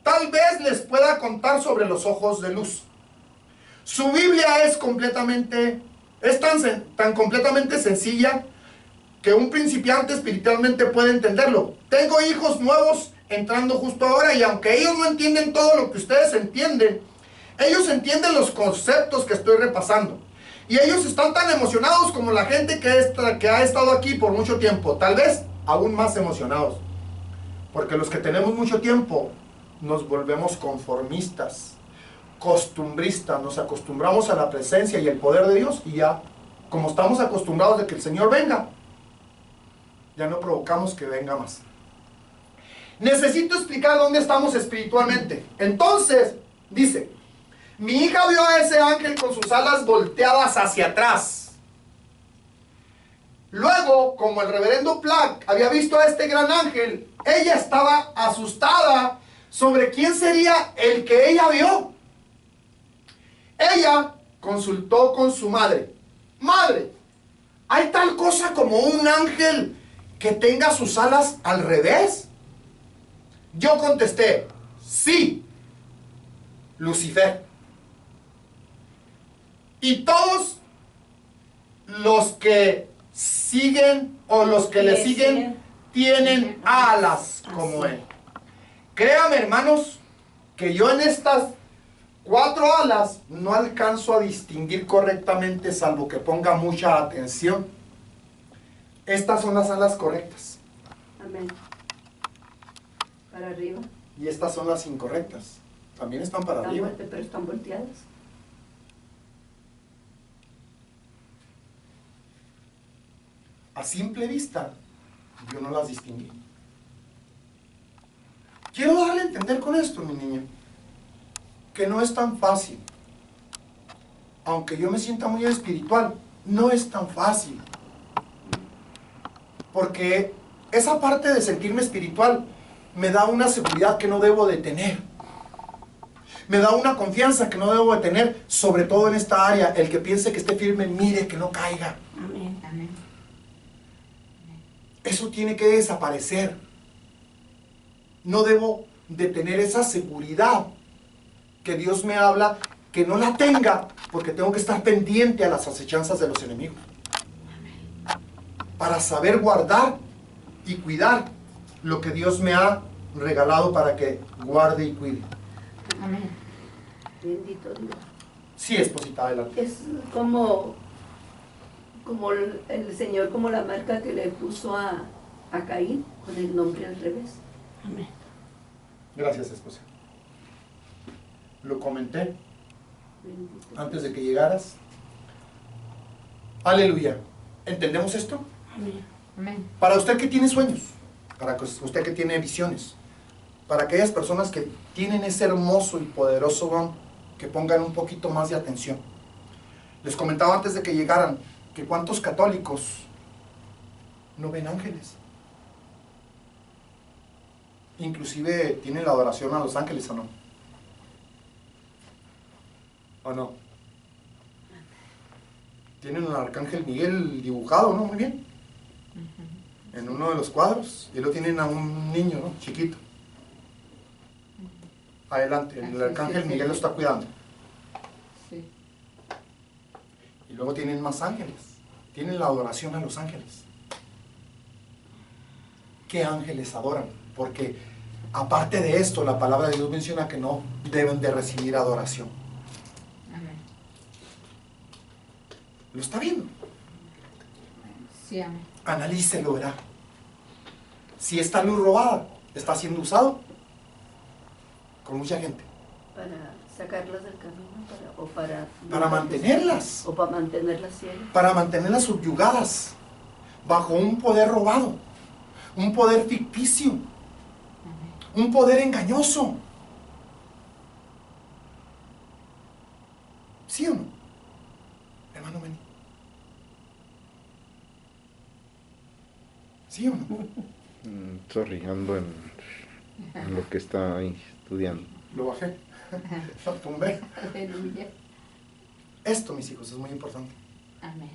tal vez les pueda contar sobre los ojos de luz. Su Biblia es tan completamente sencilla que un principiante espiritualmente puede entenderlo. Tengo hijos nuevos entrando justo ahora y aunque ellos no entienden todo lo que ustedes entienden, ellos entienden los conceptos que estoy repasando. Y ellos están tan emocionados como la gente que ha estado aquí por mucho tiempo, tal vez aún más emocionados. Porque los que tenemos mucho tiempo nos volvemos conformistas, costumbristas, nos acostumbramos a la presencia y el poder de Dios y ya, como estamos acostumbrados de que el Señor venga, ya no provocamos que venga más. Necesito explicar dónde estamos espiritualmente. Entonces, dice, mi hija vio a ese ángel con sus alas volteadas hacia atrás. Luego, como el reverendo Platt había visto a este gran ángel, ella estaba asustada sobre quién sería el que ella vio. Ella consultó con su madre. Madre, ¿hay tal cosa como un ángel que tenga sus alas al revés? Yo contesté, sí, Lucifer. Y todos los que siguen o los que le siguen tienen alas como él. Créame, hermanos, que yo en estas 4 alas no alcanzo a distinguir correctamente, salvo que ponga mucha atención. Estas son las alas correctas Amén. Para arriba. y estas son las incorrectas. También están para arriba. Pero están volteadas. A simple vista, yo no las distinguí. Quiero darle a entender con esto, mi niña, que no es tan fácil. Aunque yo me sienta muy espiritual, no es tan fácil. Porque esa parte de sentirme espiritual me da una seguridad que no debo de tener. Me da una confianza que no debo de tener, sobre todo en esta área. El que piense que esté firme, mire que no caiga. Amén. Amén. Eso tiene que desaparecer. No debo de tener esa seguridad que Dios me habla, que no la tenga, porque tengo que estar pendiente a las acechanzas de los enemigos. Para saber guardar y cuidar lo que Dios me ha regalado para que guarde y cuide. Amén. Bendito Dios. Sí, esposita, adelante. Es como el Señor, como la marca que le puso a Caín, con el nombre al revés. Amén. Gracias, esposa. Lo comenté Bendito. antes de que llegaras. Aleluya. ¿Entendemos esto? Amén. Amén. Para usted que tiene sueños, para usted que tiene visiones, para aquellas personas que tienen ese hermoso y poderoso don, que pongan un poquito más de atención. Les comentaba antes de que llegaran que cuántos católicos no ven ángeles. Inclusive tienen la adoración a los ángeles, ¿o no? ¿O no? Tienen al arcángel Miguel dibujado, ¿no? Muy bien. En uno de los cuadros. Y lo tienen a un niño, ¿no? Chiquito. Adelante, el arcángel Miguel lo está cuidando. Sí. Y luego tienen más ángeles. Tienen la adoración a los ángeles. ¿Qué ángeles adoran? Porque aparte de esto, la palabra de Dios menciona que no deben de recibir adoración. Amén. ¿Lo está viendo? Sí, amén. Analícelo, verá. Si esta luz robada está siendo usado con mucha gente. Para sacarlas del camino, Para mantenerlas. O para mantenerlas ciegas. Para mantenerlas subyugadas bajo un poder robado, un poder ficticio, un poder engañoso. ¿Sí o no? Hermano Meni. ¿Sí o no? Sorry, ando en lo que está ahí estudiando. Lo bajé. Lo tumbé. Aleluya. Esto, mis hijos, es muy importante. Amén.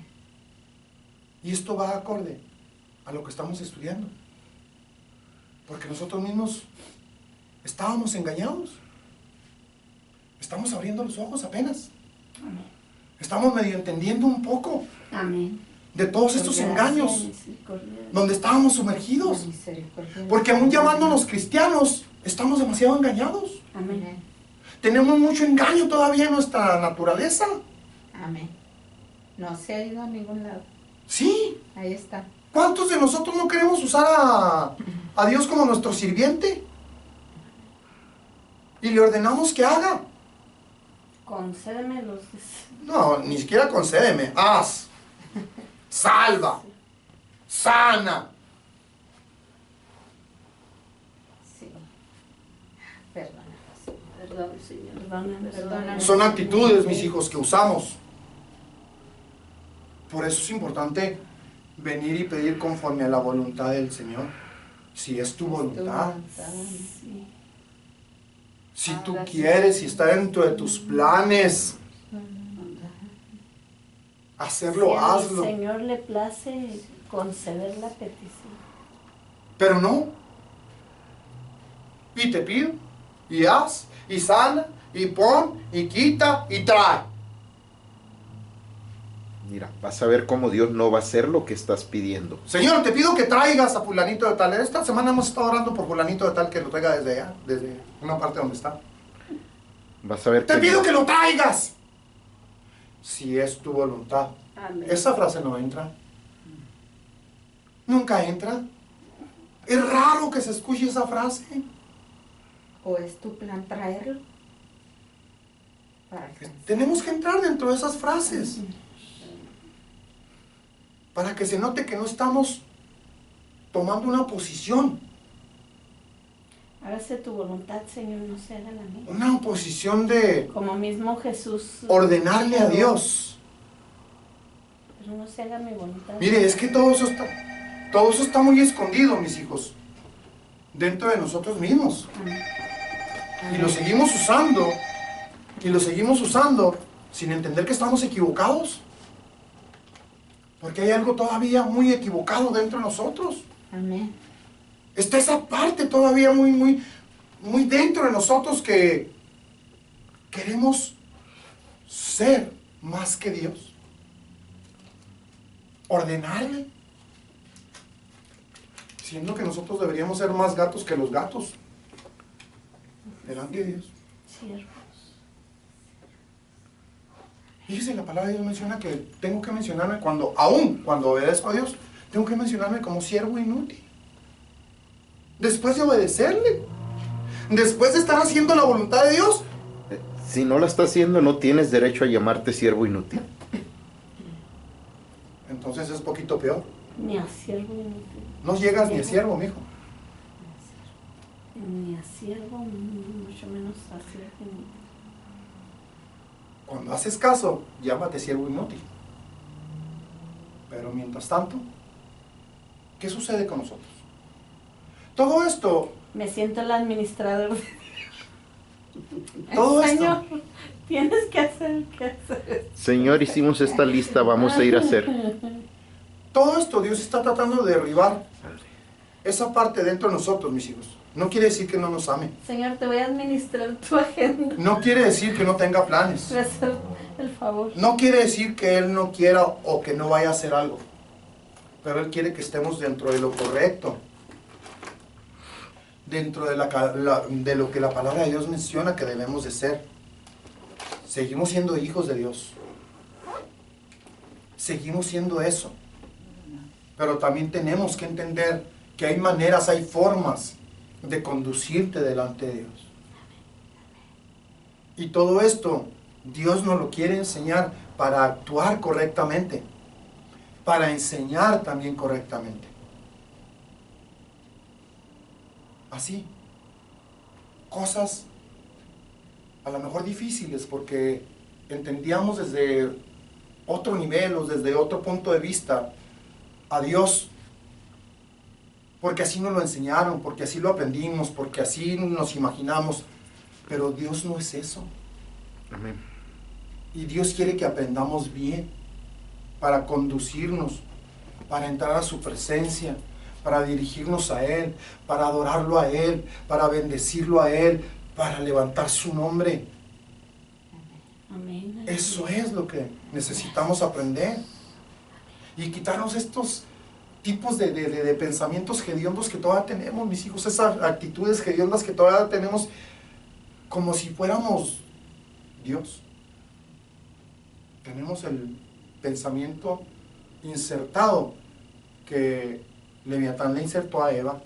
Y esto va acorde a lo que estamos estudiando. Porque nosotros mismos estábamos engañados. Estamos abriendo los ojos apenas. Amén. Estamos medio entendiendo un poco Amén. de todos estos Por engaños gracia, misericordia. donde estábamos sumergidos. Misericordia. Porque aún llamándonos cristianos, estamos demasiado engañados. Amén. Amén. Tenemos mucho engaño todavía en nuestra naturaleza. Amén. No se ha ido a ningún lado. Sí. Ahí está. ¿Cuántos de nosotros no queremos usar a Dios como nuestro sirviente? Y le ordenamos que haga. Concédeme los No, ni siquiera concédeme. Haz. Salva. Sana. Sí. Perdónanos. Perdón, Señor. Perdóname. Perdóname. Son actitudes, mis hijos, que usamos. Por eso es importante venir y pedir conforme a la voluntad del Señor. Si es tu voluntad. Sí. Si tú quieres, si está dentro de tus planes, hacerlo, Si al hazlo. Señor le place conceder la petición. Pero no. Y te pido, y haz, y sana, y pon, y quita, y trae. Mira, vas a ver cómo Dios no va a hacer lo que estás pidiendo. Señor, te pido que traigas a fulanito de tal. Esta semana hemos estado orando por fulanito de tal, que lo traiga desde allá, desde una parte donde está. Vas a ver Te pido que lo traigas. Si es tu voluntad. Amén. Esa frase no entra. Nunca entra. Es raro que se escuche esa frase. ¿O es tu plan traerlo? Para alcanzar. Tenemos que entrar dentro de esas frases. Para que se note que no estamos tomando una posición. Hágase tu voluntad, Señor, no se haga la mía. Una posición de Como mismo Jesús. ordenarle a Dios. Pero no se haga mi voluntad. Mire, es que todo eso está muy escondido, mis hijos. Dentro de nosotros mismos. Amén. Y lo seguimos usando. Y lo seguimos usando sin entender que estamos equivocados. Porque hay algo todavía muy equivocado dentro de nosotros. Amén. Está esa parte todavía muy dentro de nosotros que queremos ser más que Dios. Ordenarle. Siendo que nosotros deberíamos ser más gatos que los gatos. Delante de Dios. Siervos. Fíjese, la palabra de Dios menciona que tengo que mencionarme aún cuando obedezco a Dios, tengo que mencionarme como siervo inútil. Después de obedecerle, después de estar haciendo la voluntad de Dios, Si no la estás haciendo, no tienes derecho a llamarte siervo inútil. entonces es poquito peor. Ni a siervo inútil. No llegas ni a siervo, mijo. Ni a siervo, mucho menos a siervo inútil. Cuando haces caso, llámate siervo inútil. Pero mientras tanto, ¿qué sucede con nosotros? Todo esto, Me siento el administrador de todo esto, Señor, tienes que hacer, Señor, hicimos esta lista, vamos a ir a hacer. todo esto Dios está tratando de derribar esa parte dentro de nosotros, mis hijos. No quiere decir que no nos ame. Señor, te voy a administrar tu agenda. No quiere decir que no tenga planes. Voy a hacer el favor. No quiere decir que Él no quiera o que no vaya a hacer algo. Pero Él quiere que estemos dentro de lo correcto. Dentro de, de lo que la palabra de Dios menciona que debemos de ser. Seguimos siendo hijos de Dios. Seguimos siendo eso. Pero también tenemos que entender que hay maneras, hay formas de conducirte delante de Dios. Y todo esto Dios nos lo quiere enseñar para actuar correctamente, para enseñar también correctamente. Así, cosas a lo mejor difíciles porque entendíamos desde otro nivel o desde otro punto de vista a Dios, porque así nos lo enseñaron, porque así lo aprendimos, porque así nos imaginamos, pero Dios no es eso. Amén. Y Dios quiere que aprendamos bien para conducirnos, para entrar a su presencia, para dirigirnos a Él, para adorarlo a Él, para bendecirlo a Él, para levantar su nombre. Amén. Eso es lo que necesitamos aprender. Y quitarnos estos tipos de pensamientos hediondos que todavía tenemos, mis hijos, esas actitudes hediondas que todavía tenemos como si fuéramos Dios. Tenemos el pensamiento insertado que Leviatán le insertó a Eva.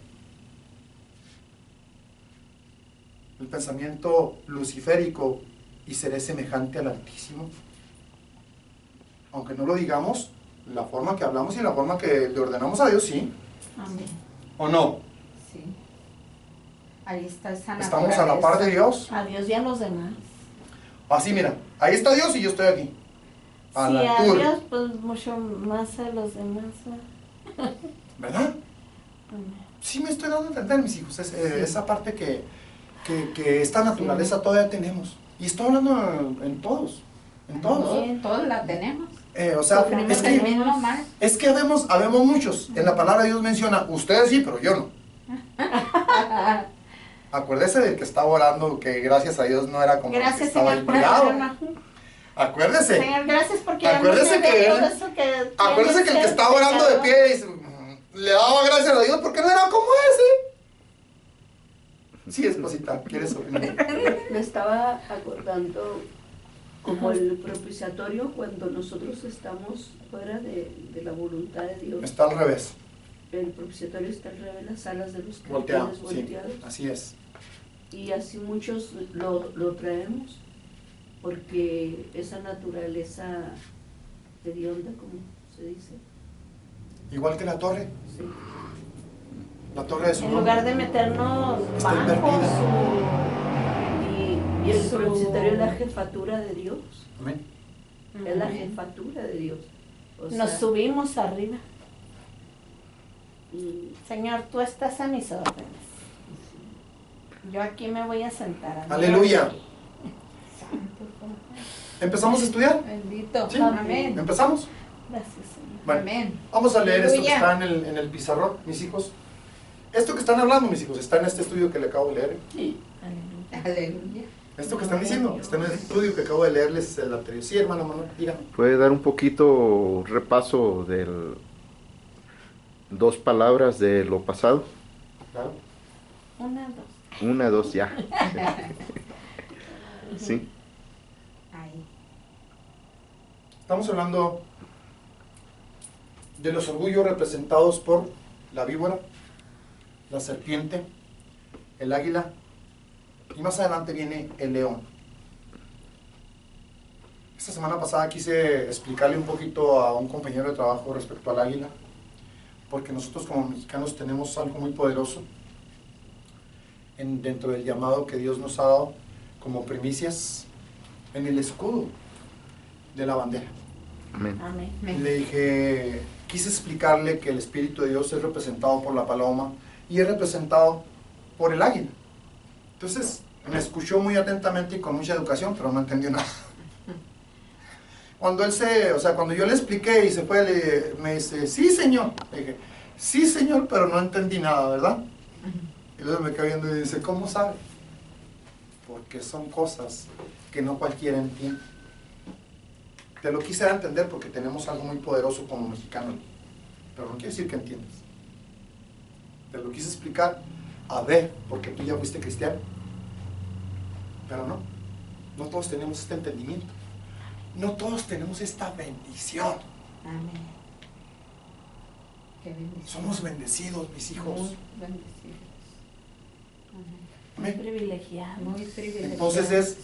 El pensamiento luciférico, y seré semejante al Altísimo. Aunque no lo digamos, la forma que hablamos y la forma que le ordenamos a Dios, sí. Amén. ¿O no? Sí. Ahí está esa Estamos a la par de Dios. A Dios y a los demás. Así, mira, ahí está Dios y yo estoy aquí. A Sí, la a altura. Dios, pues mucho más a los demás. ¿Verdad? Amén. Sí me estoy dando a entender, mis hijos, esa parte que esta naturaleza todavía tenemos. Y estoy hablando en todos, en todos. Sí, todos la tenemos. O sea, Sufrimos es el que, mismo mal. habemos muchos. En la palabra Dios menciona, ustedes sí, pero yo no. Acuérdese del que estaba orando, que gracias a Dios no era como el que Gracias, estaba Señor, por inspirado. el Acuérdese. Señor, gracias porque Acuérdese ya no me que ve él- todo eso que Acuérdese que el que está orando de pie dice, le daba gracias a Dios porque no era como ese. Sí, esposita, ¿quieres opinar? Me estaba acordando como el propiciatorio cuando nosotros estamos fuera de la voluntad de Dios. Está al revés, El propiciatorio está al revés, las alas de los volteado, creyentes sí, volteados. así es. Y así muchos lo traemos porque esa naturaleza hedionda, como se dice. Igual que la torre Sí. de su En lugar de meternos Está bancos Y el propiciatorio es la jefatura de Dios. Amén. Es la jefatura de Dios. O nos sea, subimos arriba. y Señor, tú estás a mis órdenes. Yo aquí me voy a sentar. Aleluya. Santo, Padre. ¿Empezamos a estudiar? Bendito. Sí. Amén. ¿Empezamos? Gracias, Señor. Bueno, Amén. vamos a leer esto que Aleluya. está en el pizarrón, mis hijos. Esto que están hablando, mis hijos, está en este estudio que le acabo de leer. Aleluya. Aleluya. Esto que están diciendo, está en el estudio que acabo de leerles el anterior. Sí, hermano Manuel, dígame. ¿Puede dar un poquito repaso del 2 palabras de lo pasado? Claro. 1, 2. 1, 2, ya. Sí. Ahí. Estamos hablando de los orgullos representados por la víbora, la serpiente, el águila y más adelante viene el león. Esta semana pasada quise explicarle un poquito a un compañero de trabajo respecto al águila, porque nosotros como mexicanos tenemos algo muy poderoso dentro del llamado que Dios nos ha dado como primicias en el escudo de la bandera. Amén. Amén. Le dije, quise explicarle que el Espíritu de Dios es representado por la paloma y es representado por el águila. Entonces, me escuchó muy atentamente y con mucha educación, pero no entendió nada. Cuando cuando yo le expliqué y se fue, me dice, sí, señor. Le dije, sí, señor, pero no entendí nada, ¿verdad? Y luego me quedé viendo y dice, ¿cómo sabe? Porque son cosas que no cualquiera entiende. Te lo quise dar a entender porque tenemos algo muy poderoso como mexicanos, pero no quiere decir que entiendas. Te lo quise explicar, a ver, porque tú ya fuiste cristiano, pero no todos tenemos este entendimiento, no todos tenemos esta bendición. Amén. Qué bendición. Somos bendecidos, mis hijos. Muy bendecidos. Muy Amén. privilegiado. Muy privilegiados. Entonces es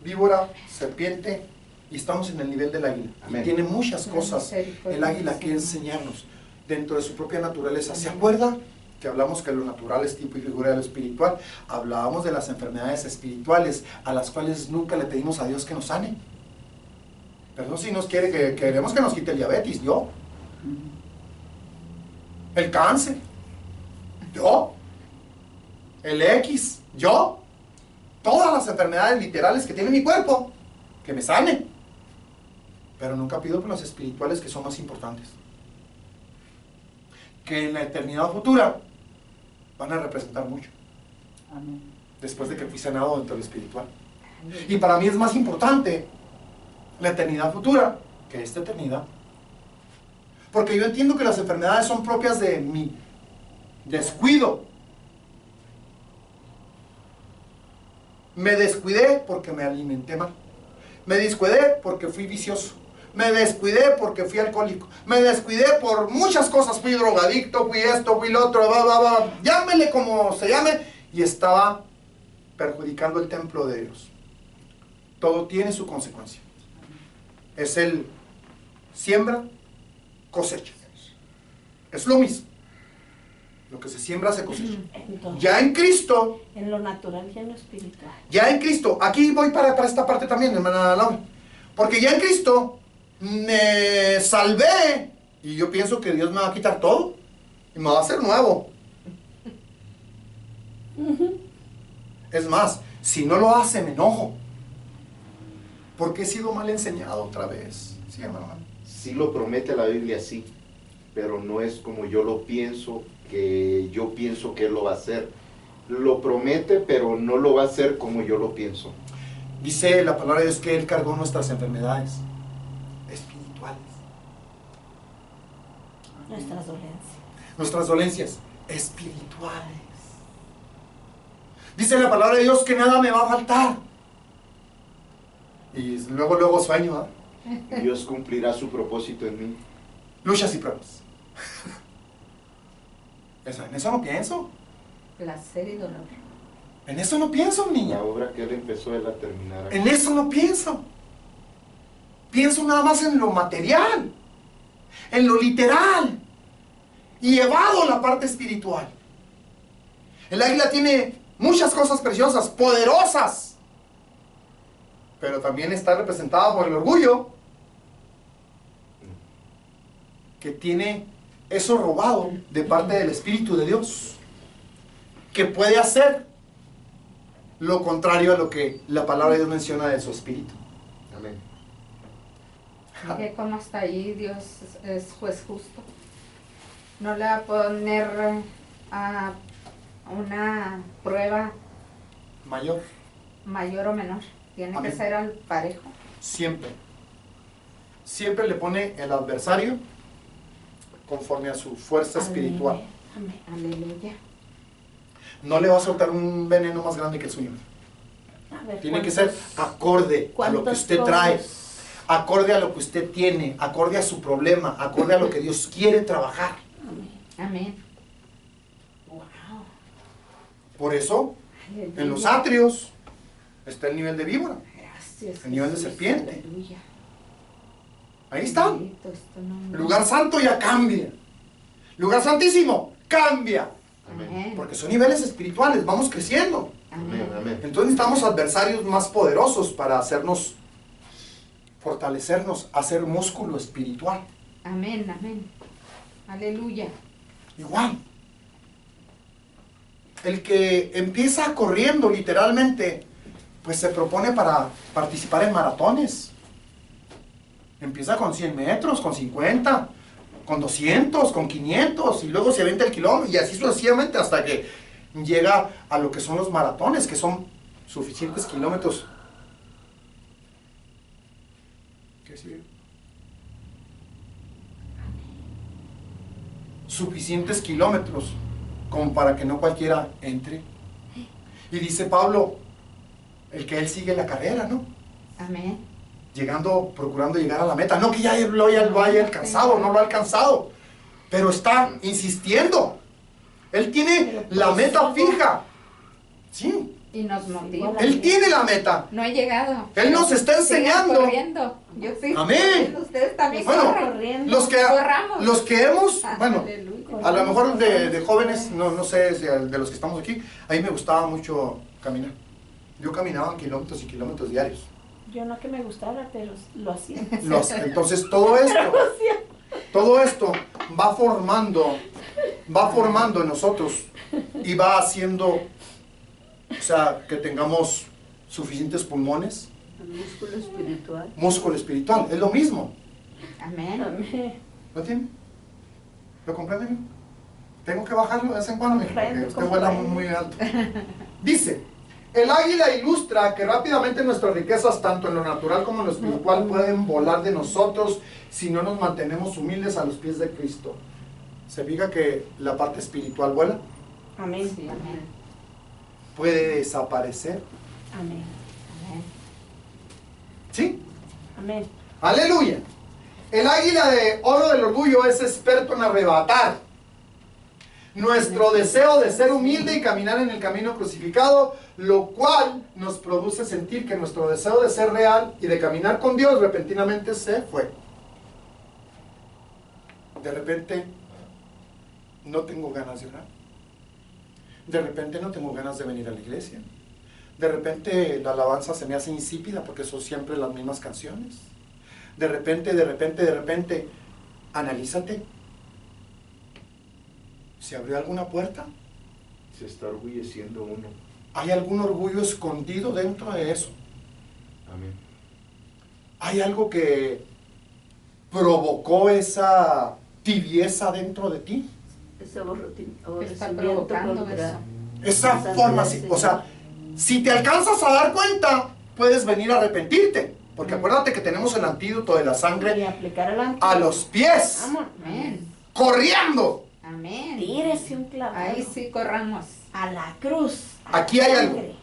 víbora, serpiente, y estamos en el nivel del águila. Amén. Y tiene muchas cosas el águila que enseñarnos dentro de su propia naturaleza. ¿Se acuerda que hablamos que lo natural es tipo y figura de lo espiritual? Hablábamos de las enfermedades espirituales a las cuales nunca le pedimos a Dios que nos sane. Pero si nos quiere, que queremos que nos quite el diabetes, yo. El cáncer, yo. El X, yo. Todas las enfermedades literales que tiene mi cuerpo, que me sane. Pero nunca pido por las espirituales, que son más importantes. Que en la eternidad futura van a representar mucho. Después de que fui sanado dentro de lo espiritual. Y para mí es más importante la eternidad futura que esta eternidad. Porque yo entiendo que las enfermedades son propias de mi descuido. Me descuidé porque me alimenté mal. Me descuidé porque fui vicioso. Me descuidé porque fui alcohólico. Me descuidé por muchas cosas. Fui drogadicto, fui esto, fui lo otro, llámele como se llame. Y estaba perjudicando el templo de Dios. Todo tiene su consecuencia. Es el siembra, cosecha. Es lo mismo. Lo que se siembra se cosecha. Entonces, Ya en Cristo, en lo natural y en lo espiritual. ya en Cristo, aquí voy para esta parte también, hermana Laura, porque ya en Cristo me salvé y yo pienso que Dios me va a quitar todo y me va a hacer nuevo. Es más, si no lo hace, me enojo, porque he sido mal enseñado otra vez. Sí, hermano. Sí lo promete la Biblia, sí, pero no es como yo lo pienso, que yo pienso que Él lo va a hacer. Lo promete, pero no lo va a hacer como yo lo pienso. Dice la palabra de Dios que Él cargó nuestras enfermedades espirituales. Nuestras dolencias. Nuestras dolencias espirituales. Dice la palabra de Dios que nada me va a faltar. Y luego sueño, ¿eh? Dios cumplirá su propósito en mí. Luchas y pruebas. En eso no pienso. Placer y dolor. En eso no pienso, niña. La obra que Él empezó, Él la terminará. En eso no pienso. Pienso nada más en lo material, en lo literal, y llevado a la parte espiritual. El águila tiene muchas cosas preciosas, poderosas, pero también está representada por el orgullo, que tiene eso robado de parte del Espíritu de Dios, que puede hacer lo contrario a lo que la palabra de Dios menciona de su espíritu. Amén. Y que como hasta ahí Dios es juez justo. No le va a poner a una prueba Mayor, mayor o menor. Tiene Amén. que ser al parejo. siempre. Siempre le pone el adversario conforme a su fuerza espiritual. Amén. Aleluya. No le va a soltar un veneno más grande que el suyo. A ver, Tiene que ser acorde a lo que ¿cuántos usted trae, todos? acorde a lo que usted tiene, acorde a su problema, acorde a lo que Dios quiere trabajar. Amén. Amén. Wow. Por eso, Aleluya. en los atrios está el nivel de víbora. Gracias. el nivel de Jesús. serpiente. Aleluya. Ahí está. Bendito es tu nombre. Lugar santo ya cambia. Lugar santísimo cambia. Amén. Porque son niveles espirituales, vamos creciendo. Amén, amén. Entonces necesitamos adversarios más poderosos para hacernos, fortalecernos, hacer músculo espiritual. Amén, amén. Aleluya. Igual. El que empieza corriendo literalmente, pues se propone para participar en maratones. Empieza con 100 metros, con 50, con 200, con 500 y luego se aventa el kilómetro y así sucesivamente hasta que llega a lo que son los maratones, que son suficientes kilómetros. ¿Qué sigue? Suficientes kilómetros como para que no cualquiera entre. Y dice Pablo, el que él sigue la carrera, ¿no? Amén. Procurando llegar a la meta. No que ya lo haya alcanzado, no lo ha alcanzado, pero está insistiendo. Él tiene la meta fija. Sí, Y nos motiva. él tiene la meta. No he llegado. Él nos está Sigan enseñando. corriendo. Yo sí. Amén. Ustedes también Bueno, corren. corriendo. Los que hemos, bueno, Aleluya. a lo mejor de jóvenes, no sé si de los que estamos aquí, a mí me gustaba mucho caminar. Yo caminaba kilómetros y kilómetros diarios. Yo no que me gustara, pero lo hacía. Entonces todo esto va formando en nosotros y va haciendo, o sea, que tengamos suficientes pulmones, El músculo espiritual. músculo espiritual, es lo mismo. Amén. Amén. ¿Lo tiene? ¿Lo comprende? Amigo? Tengo que bajarlo de vez en cuando, mijo, porque Comprendo, usted vuela muy, comprendo. muy alto. Dice, el águila ilustra que rápidamente nuestras riquezas, tanto en lo natural como en lo espiritual, pueden volar de nosotros si no nos mantenemos humildes a los pies de Cristo. ¿Se fija que la parte espiritual vuela? Amén. Sí, amén. Puede desaparecer. Amén. Amén. ¿Sí? Amén. ¡Aleluya! El águila de oro del orgullo es experto en arrebatar nuestro deseo de ser humilde y caminar en el camino crucificado, lo cual nos produce sentir que nuestro deseo de ser real y de caminar con Dios repentinamente se fue. De repente no tengo ganas de orar. De repente no tengo ganas de venir a la iglesia. De repente la alabanza se me hace insípida porque son siempre las mismas canciones. De repente, analízate. ¿Se abrió alguna puerta? Se está orgulleciendo uno. ¿Hay algún orgullo escondido dentro de eso? Amén. ¿Hay algo que provocó esa tibieza dentro de ti? Ese ¿Qué está aborrecimiento provocando contra- eso? Esa forma, o sea, si te alcanzas a dar cuenta, puedes venir a arrepentirte. Porque acuérdate que tenemos el antídoto de la Y sangre aplicar el antídoto. a los pies, Vamos. Amén. corriendo. Amén. Tírese un clavado. Ahí sí corramos. A la cruz. a Aquí la hay algo. sangre.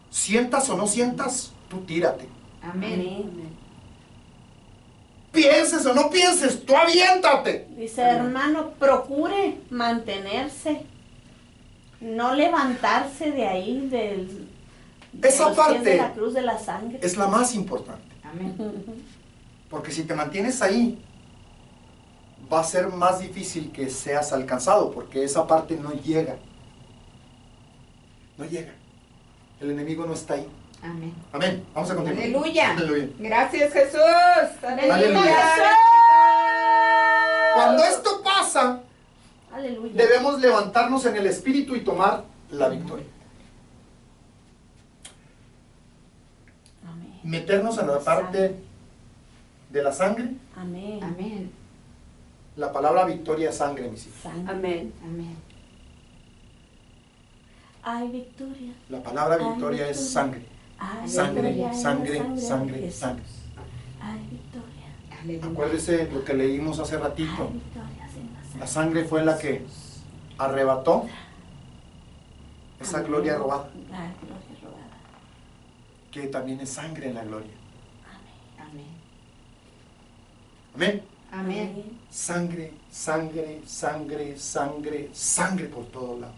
Sientas o no sientas, tú tírate. Amén. Amén. Pienses o no pienses, tú aviéntate. Dice, hermano, procure mantenerse, no levantarse de ahí, de Esa los pies parte de la cruz de la sangre. Es la más importante. Amén. Porque si te mantienes ahí, va a ser más difícil que seas alcanzado, porque esa parte no llega. No llega. El enemigo no está ahí. Amén. Amén. Vamos a continuar. Aleluya. Aleluya. Gracias, Jesús. Aleluya. Aleluya. Cuando esto pasa, Aleluya. debemos levantarnos en el espíritu y tomar la victoria. Amén. Meternos en la parte de la sangre. Amén. Amén. La palabra victoria es sangre, mis hijos. Sangre. Amén. Amén. Hay victoria. La palabra victoria es sangre. Hay Sangre, victoria en la sangre, de sangre, Jesús. sangre. Hay victoria. Aleluya. Acuérdese lo que leímos hace ratito. Hay victorias en la sangre. La sangre fue la que arrebató esa Amén. gloria robada, La gloria robada. que también es sangre en la gloria. Amén. Amén. Amén. Amén. Sangre, sangre, sangre, sangre, sangre por todos lados.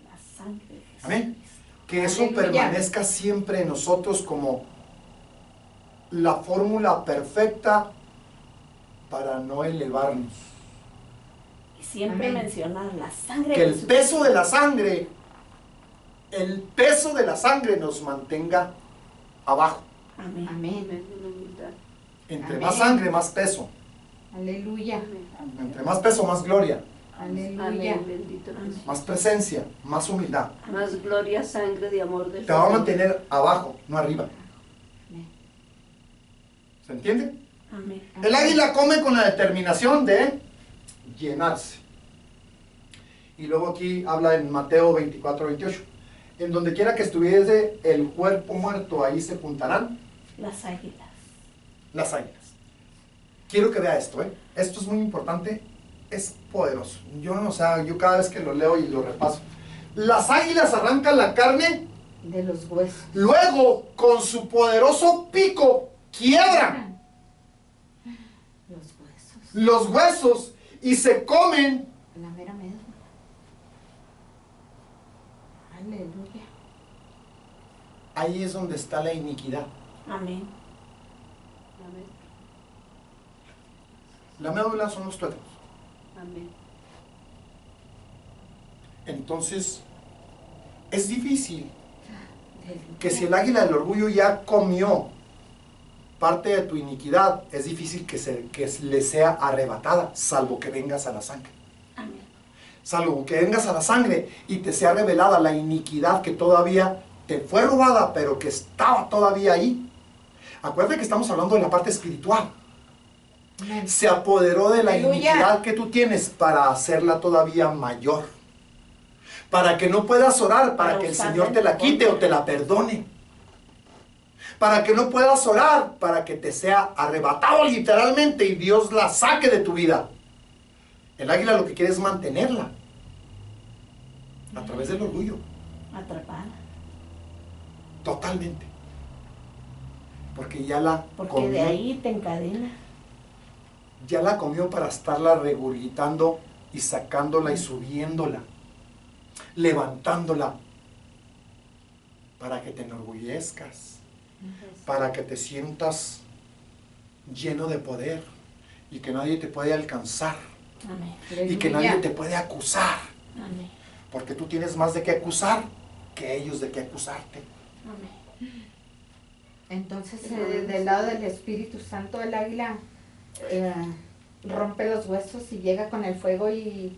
La sangre de Jesús. Amén. Que eso Aleluya. permanezca siempre en nosotros como la fórmula perfecta para no elevarnos. Y siempre Amén. mencionar la sangre Que de el Jesús. peso de la sangre nos mantenga abajo. Amén. Amén. Amén. En la humildad. Entre Amén. más sangre, más peso. Aleluya. Amén. Entre más peso, más gloria. Aleluya. Amén. Bendito Jesús. Más presencia, más humildad. Más gloria, sangre de amor de Te va a mantener abajo, no arriba. Amén. ¿Se entiende? Amén. El águila come con la determinación de llenarse. Y luego aquí habla en Mateo 24-28. En donde quiera que estuviese el cuerpo muerto, ahí se juntarán Las águilas. las águilas. Quiero que vea esto, ¿eh? Esto es muy importante, es poderoso. Yo no sé, yo cada vez que lo leo y lo repaso. Las águilas arrancan la carne, De los huesos. luego con su poderoso pico quiebran Los huesos. los huesos y se comen. La mera médula. Aleluya. Ahí es donde está la iniquidad. Amén. Amén. La médula son los tuétanos. Amén. Entonces, es difícil Aleluya. que si el águila del orgullo ya comió parte de tu iniquidad, es difícil que le sea arrebatada, salvo que vengas a la sangre. Amén. Salvo que vengas a la sangre y te sea revelada la iniquidad que todavía te fue robada, pero que estaba todavía ahí. Acuérdate que estamos hablando de la parte espiritual. Amén. Se apoderó de la Aleluya. iniquidad que tú tienes para hacerla todavía mayor. Para que no puedas orar, para que el usarla Señor en te la tu quite contra. o te la perdone. Para que no puedas orar, para que te sea arrebatado literalmente y Dios la saque de tu vida. El águila lo que quiere es mantenerla a través del orgullo, Atrapada. totalmente. Porque ya la Porque comió, de ahí te encadena. ya la comió para estarla regurgitando y sacándola y subiéndola, levantándola, para que te enorgullezcas, para que te sientas lleno de poder y que nadie te puede alcanzar Amén. y que nadie te puede acusar, Amén. porque tú tienes más de qué acusar que ellos de qué acusarte. Amén. Entonces, del lado del Espíritu Santo, el águila rompe los huesos y llega con el fuego y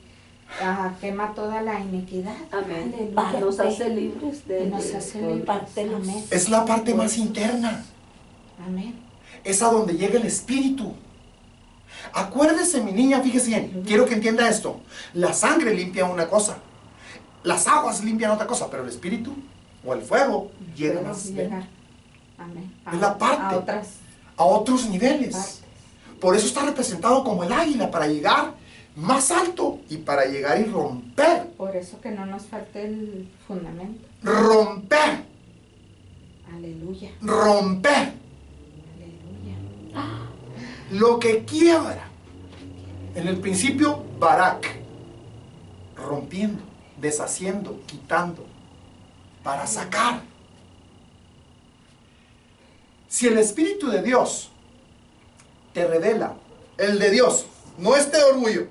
quema toda la iniquidad. Amén. Aleluya. Nos hace libres de... Y nos hace de- libres. Pártelos. Amén. Es la parte más interna, Amén. es a donde llega el Espíritu. Acuérdese, mi niña, fíjese bien, quiero que entienda esto. La sangre limpia una cosa, las aguas limpian otra cosa, pero el Espíritu o el fuego llega Pero más llega. lento, Amén. Es la parte. A a otros niveles. partes. Por eso está representado como el águila, para llegar más alto y para llegar y romper. Por eso que no nos falte el fundamento. Romper, Aleluya. romper Aleluya. lo que quiebra. En el principio, Barak, rompiendo, deshaciendo, quitando, para sacar. Si el Espíritu de Dios te revela, el de Dios, no este orgullo,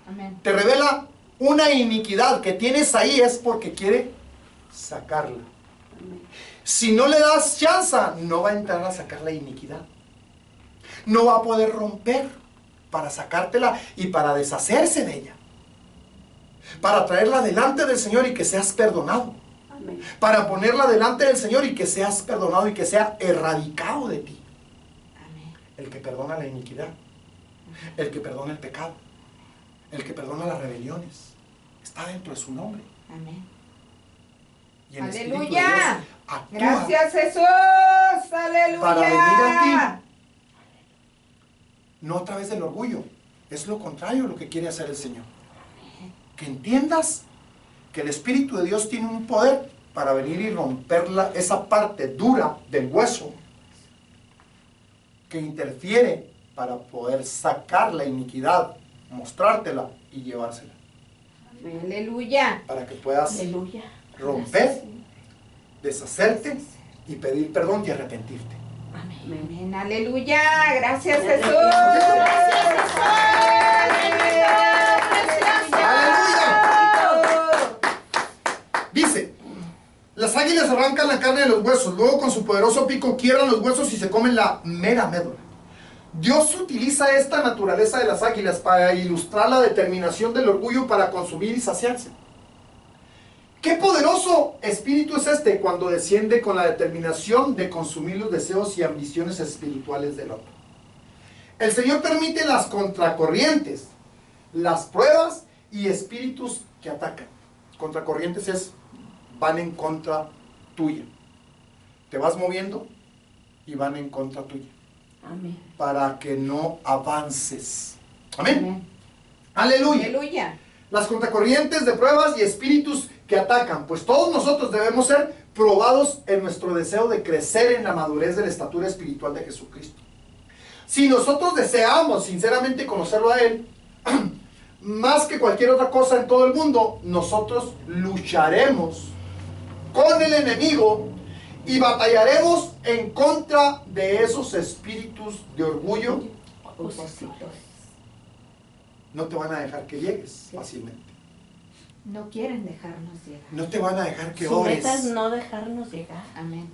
Amén. te revela una iniquidad que tienes ahí, es porque quiere sacarla. Si no le das chance, no va a entrar a sacar la iniquidad. No va a poder romper para sacártela y para deshacerse de ella. Para traerla delante del Señor y que seas perdonado. Amén. Para ponerla delante del Señor y que seas perdonado y que sea erradicado de ti. Amén. El que perdona la iniquidad. El que perdona el pecado. El que perdona las rebeliones. Está dentro de su nombre. Amén. Y el Espíritu de Aleluya. Dios actúa Gracias, Jesús. Aleluya. para venir a ti. No a través del orgullo. Es lo contrario lo que quiere hacer el Señor. Que entiendas que el Espíritu de Dios tiene un poder para venir y romper esa parte dura del hueso que interfiere para poder sacar la iniquidad, mostrártela y llevársela. Aleluya. Para que puedas Aleluya. romper, deshacerte y pedir perdón y arrepentirte. Amén. Amén. Aleluya. Gracias, Jesús. Dice, las águilas arrancan la carne de los huesos, luego con su poderoso pico quiebran los huesos y se comen la mera médula. Dios utiliza esta naturaleza de las águilas para ilustrar la determinación del orgullo para consumir y saciarse. Qué poderoso espíritu es este cuando desciende con la determinación de consumir los deseos y ambiciones espirituales del otro. El Señor permite las contracorrientes, las pruebas y espíritus que atacan. Contracorrientes es, van en contra tuya. Te vas moviendo y van en contra tuya. Amén. Para que no avances. Amén. Amén. Aleluya. Aleluya. Las contracorrientes de pruebas y espíritus que atacan, pues todos nosotros debemos ser probados en nuestro deseo de crecer en la madurez de la estatura espiritual de Jesucristo. Si nosotros deseamos sinceramente conocerlo a Él, más que cualquier otra cosa en todo el mundo, nosotros lucharemos con el enemigo y batallaremos en contra de esos espíritus de orgullo. No te van a dejar que llegues fácilmente. No quieren dejarnos llegar. No te van a dejar que Su meta es ores. no dejarnos llegar. Amén.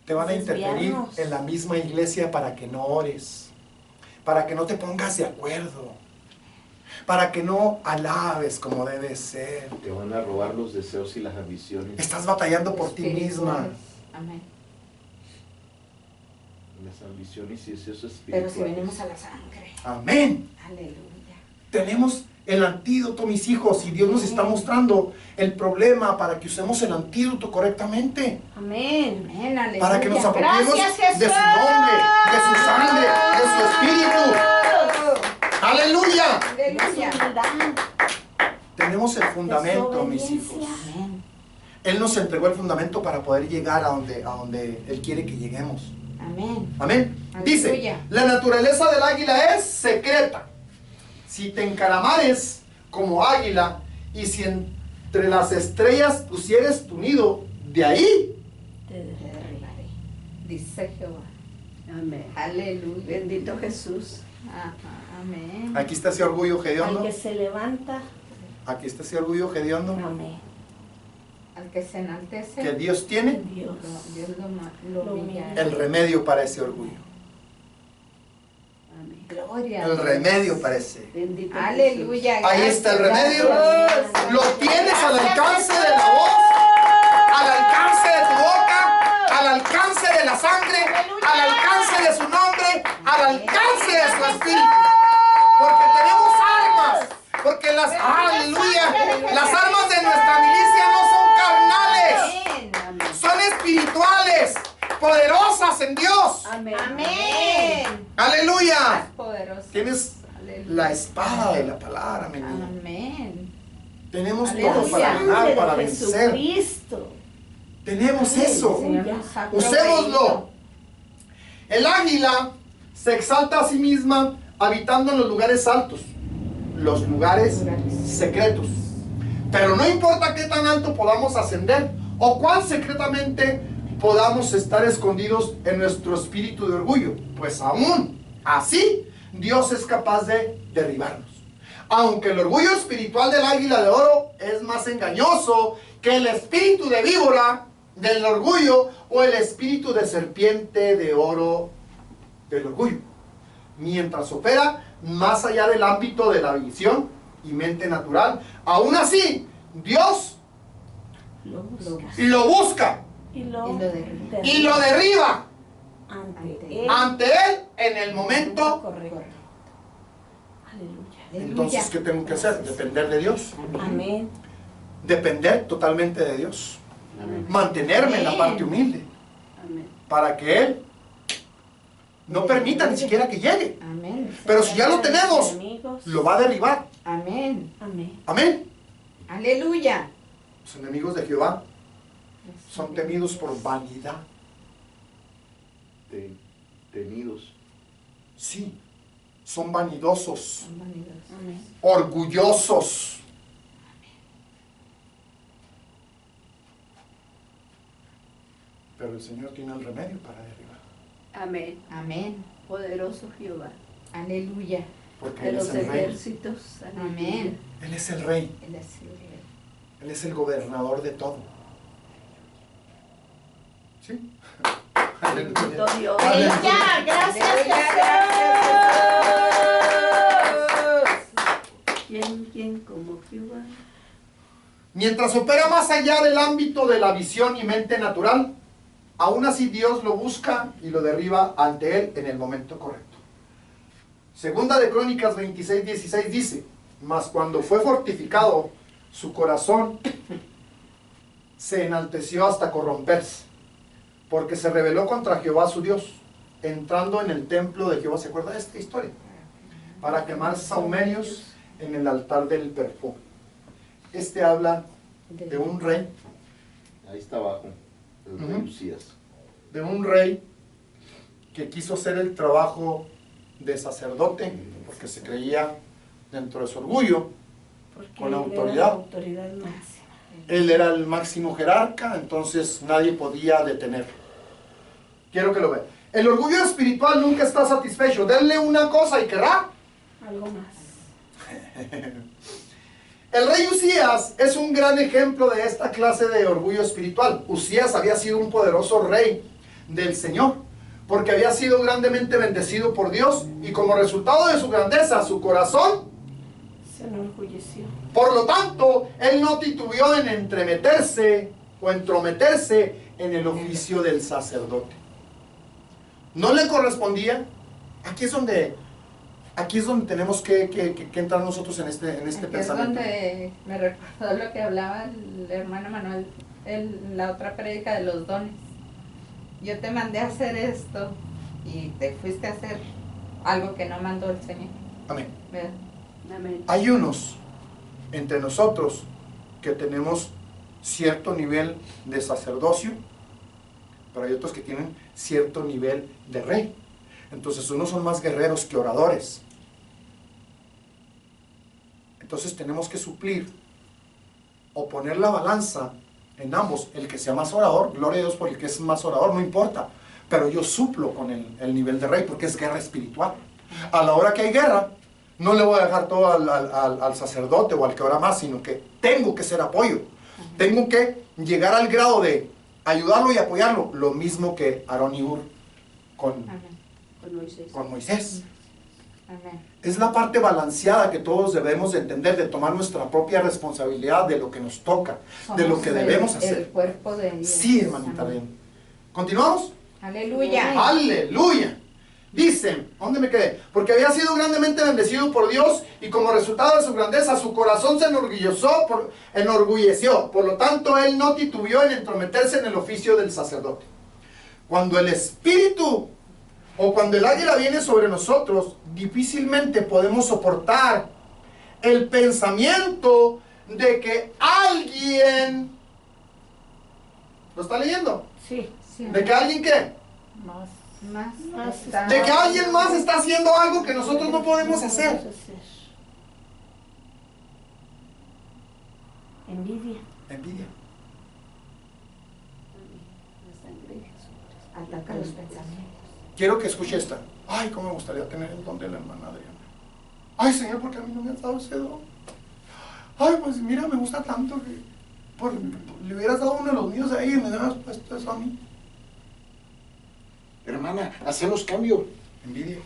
Te van a interferir desviarnos. en la misma iglesia para que no ores. Para que no te pongas de acuerdo. Para que no alabes como debe ser. Te van a robar los deseos y las ambiciones. Estás batallando por ti misma. Amén. Las ambiciones y deseos Pero espirituales. si venimos a la sangre. Amén. Aleluya. Tenemos el antídoto, mis hijos, y Dios nos está mostrando el problema para que usemos el antídoto correctamente. Amén. Amén. Aleluya. Para que nos apropiemos Gracias, Jesús. de su nombre, de su sangre, de su espíritu. ¡Aleluya! Es Aleluya. humildad. Tenemos el fundamento, mis Desobediencia. hijos. Amén. Él nos entregó el fundamento para poder llegar a donde Él quiere que lleguemos. Amén. Amén. Dice, Aleluya. la naturaleza del águila es secreta. Si te encaramares como águila y si entre las estrellas pusieres tu nido, de ahí Te Te derribaré. Dice Jehová. Amén. Aleluya. Bendito Jesús. Ajá. Amén. aquí está ese orgullo Al hediondo. que se levanta, Aquí está ese orgullo hediondo amén. Al que se enaltece, que Dios tiene Dios. Dios lo Lo humillará. el remedio para ese orgullo. Amén. Gloria. a El Dios. remedio para ese. Bendito Aleluya. Ahí está el gracias, remedio. Jesús. Lo tienes al alcance de la voz, al alcance de tu boca, al alcance de la sangre, al alcance de su nombre, al alcance de su espíritu. Porque tenemos armas. Porque las armas de nuestra milicia no son carnales, poderosas en Dios. Amén. Amén. Aleluya. Más poderoso. Tienes Aleluya. la espada de la palabra, mi niño. Amén. Tenemos Aleluya. todo para ganar, Sangre para de vencer. Jesucristo. Tenemos eso. Señor nos ha Usémoslo. proveído. El águila se exalta a sí misma habitando en los lugares altos, los lugares secretos. Pero no importa qué tan alto podamos ascender o cuán secretamente podamos estar escondidos en nuestro espíritu de orgullo, pues aún así Dios es capaz de derribarnos. Aunque el orgullo espiritual del águila de oro es más engañoso que el espíritu de víbora del orgullo o el espíritu de serpiente de oro del orgullo, mientras opera más allá del ámbito de la visión y mente natural, aún así Dios Lo busca. lo busca Y lo derriba. y lo derriba ante él. ante él en el momento. Correcto. Aleluya. Entonces, ¿qué tengo que hacer? Depender de Dios, Amén. depender totalmente de Dios, mantenerme en la parte humilde Amén. para que Él no permita ni siquiera que llegue. Amén. Pero si ya lo tenemos, Enemigos. lo va a derribar. Amén. Amén. Amén. Aleluya. Los enemigos de Jehová son temidos por vanidad. Tenidos. Sí, son vanidosos, Son vanidosos. Amén. orgullosos. Pero el Señor tiene el remedio para derribar. Amén. Amén. Poderoso Jehová. Aleluya. Porque De Él los es el rey. ejércitos. Aleluya. Amén. Él es el rey. Él es el rey. Él es el gobernador de todo. ¿Sí? Bendito Dios. Aleluya. Gracias, Aleluya, Jesús. ¿Quién como Jehová? Mientras opera más allá del ámbito de la visión y mente natural, aún así Dios lo busca y lo derriba ante Él en el momento correcto. Segunda de Crónicas 26:16 dice: mas cuando fue fortificado, su corazón se enalteció hasta corromperse, porque se rebeló contra Jehová su Dios, entrando en el templo de Jehová. ¿Se acuerda de esta historia? Para quemar sahumerios en el altar del perfume. Este habla de un rey, Ahí está abajo. El rey Ujú. Usías. de un rey que quiso hacer el trabajo de sacerdote, porque se creía dentro de su orgullo, Porque con él era autoridad. la autoridad máxima. Él era el máximo jerarca, entonces nadie podía detenerlo. Quiero que lo vean. El orgullo espiritual nunca está satisfecho. Denle una cosa y querrá. Algo más. El rey Usías es un gran ejemplo de esta clase de orgullo espiritual. Usías había sido un poderoso rey del Señor, porque había sido grandemente bendecido por Dios, y como resultado de su grandeza, su corazón, Se enorgulleció. por lo tanto, él no titubeó en entremeterse o entrometerse en el oficio del sacerdote. No le correspondía. Aquí es donde tenemos que entrar nosotros en este Aquí es pensamiento. donde me recordó lo que hablaba el hermano Manuel en la otra prédica de los dones. Yo te mandé a hacer esto y te fuiste a hacer algo que no mandó el Señor. Amén. ¿Verdad? Amén. Hay unos entre nosotros que tenemos cierto nivel de sacerdocio, pero hay otros que tienen cierto nivel de rey. Entonces unos son más guerreros que oradores. Entonces tenemos que suplir o poner la balanza en ambos. El que sea más orador, gloria a Dios por el que es más orador, no importa. Pero yo suplo con el nivel de rey, porque es guerra espiritual. A la hora que hay guerra, no le voy a dejar todo al sacerdote o al que ora más, sino que tengo que ser apoyo. Tengo que llegar al grado de ayudarlo y apoyarlo. Lo mismo que Aarón y Hur Amén. Con Moisés. con Moisés. Amén. Es la parte balanceada que todos debemos de entender, de tomar nuestra propia responsabilidad de lo que nos toca, de lo Somos que debemos el hacer. cuerpo de Dios. Sí, hermanita, Amén. bien. ¿Continuamos? Aleluya. ¡Aleluya! Dice, ¿dónde me quedé? Porque había sido grandemente bendecido por Dios, y como resultado de su grandeza, su corazón se enorgulleció. Por lo tanto, él no titubeó en entrometerse en el oficio del sacerdote. Cuando el espíritu o cuando el águila viene sobre nosotros, difícilmente podemos soportar el pensamiento de que alguien, ¿lo está leyendo? Sí. Sí. ¿De que alguien qué? Más. Más está- De que alguien más está haciendo algo que nosotros no podemos hacer. Envidia. Envidia. La sangre de Jesús. Ataca los pensamientos. Quiero que escuche esta. Ay, cómo me gustaría tener el don de la hermana Adriana. Ay, Señor, porque a mí no me has dado ese don. Ay, pues mira, me gusta tanto que le hubieras dado uno de los míos ahí y me hubieras puesto eso a mí. Hermana, hacemos cambio. Envidia.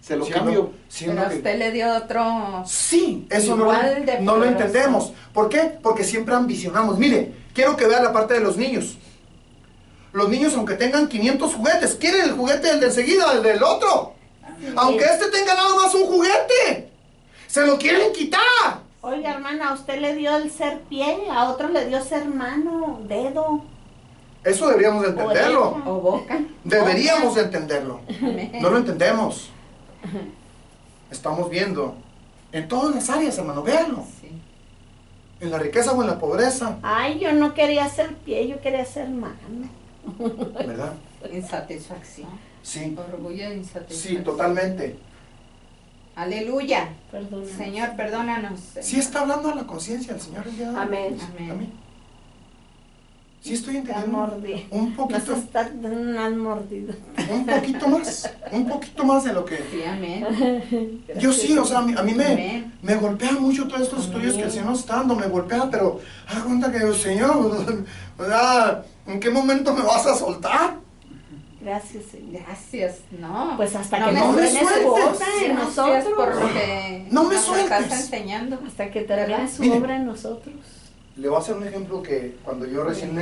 Se lo Siendo- cambio. siendo Pero que- usted le dio otro. Sí, eso Igual de no lo poderoso. entendemos. ¿Por qué? Porque siempre ambicionamos. Mire, quiero que vea la parte de los niños. Los niños, aunque tengan 500 juguetes, quieren el juguete del de enseguida, el del otro. Aunque este tenga nada más un juguete, se lo quieren quitar. Oiga, hermana, a usted le dio el ser pie, a otro le dio ser mano, dedo. Eso deberíamos de entenderlo. Oreja. O boca. Deberíamos de entenderlo. Amén. No lo entendemos. Estamos viendo en todas las áreas, hermano, véanlo. Sí. En la riqueza o en la pobreza, Ay, yo no quería ser pie, yo quería ser mano. ¿verdad? Insatisfacción. Sí, Orgullo e insatisfacción. sí, totalmente. Aleluya. Perdón. Señor, perdónanos. Sí está hablando a la conciencia el Señor el día de hoy. Amén. Amén. Amén. Sí estoy Te entendiendo mordí. un Nos poquito, está dando un mordido. un poquito más de lo que... Sí, amén. Yo sí, o sea, a mí Amén. me golpea mucho todos estos estudios que el Señor nos está dando, me golpea, pero haz cuenta que, Señor, ¿verdad? ¿En qué momento me vas a soltar? Gracias, Señor. Gracias. No. Pues hasta No que me no sueltes. termine su obra en Gracias por nosotros. lo que No me nos sueltes. estás enseñando. Hasta que termine su Miren. obra en nosotros. Le voy a hacer un ejemplo que cuando yo recién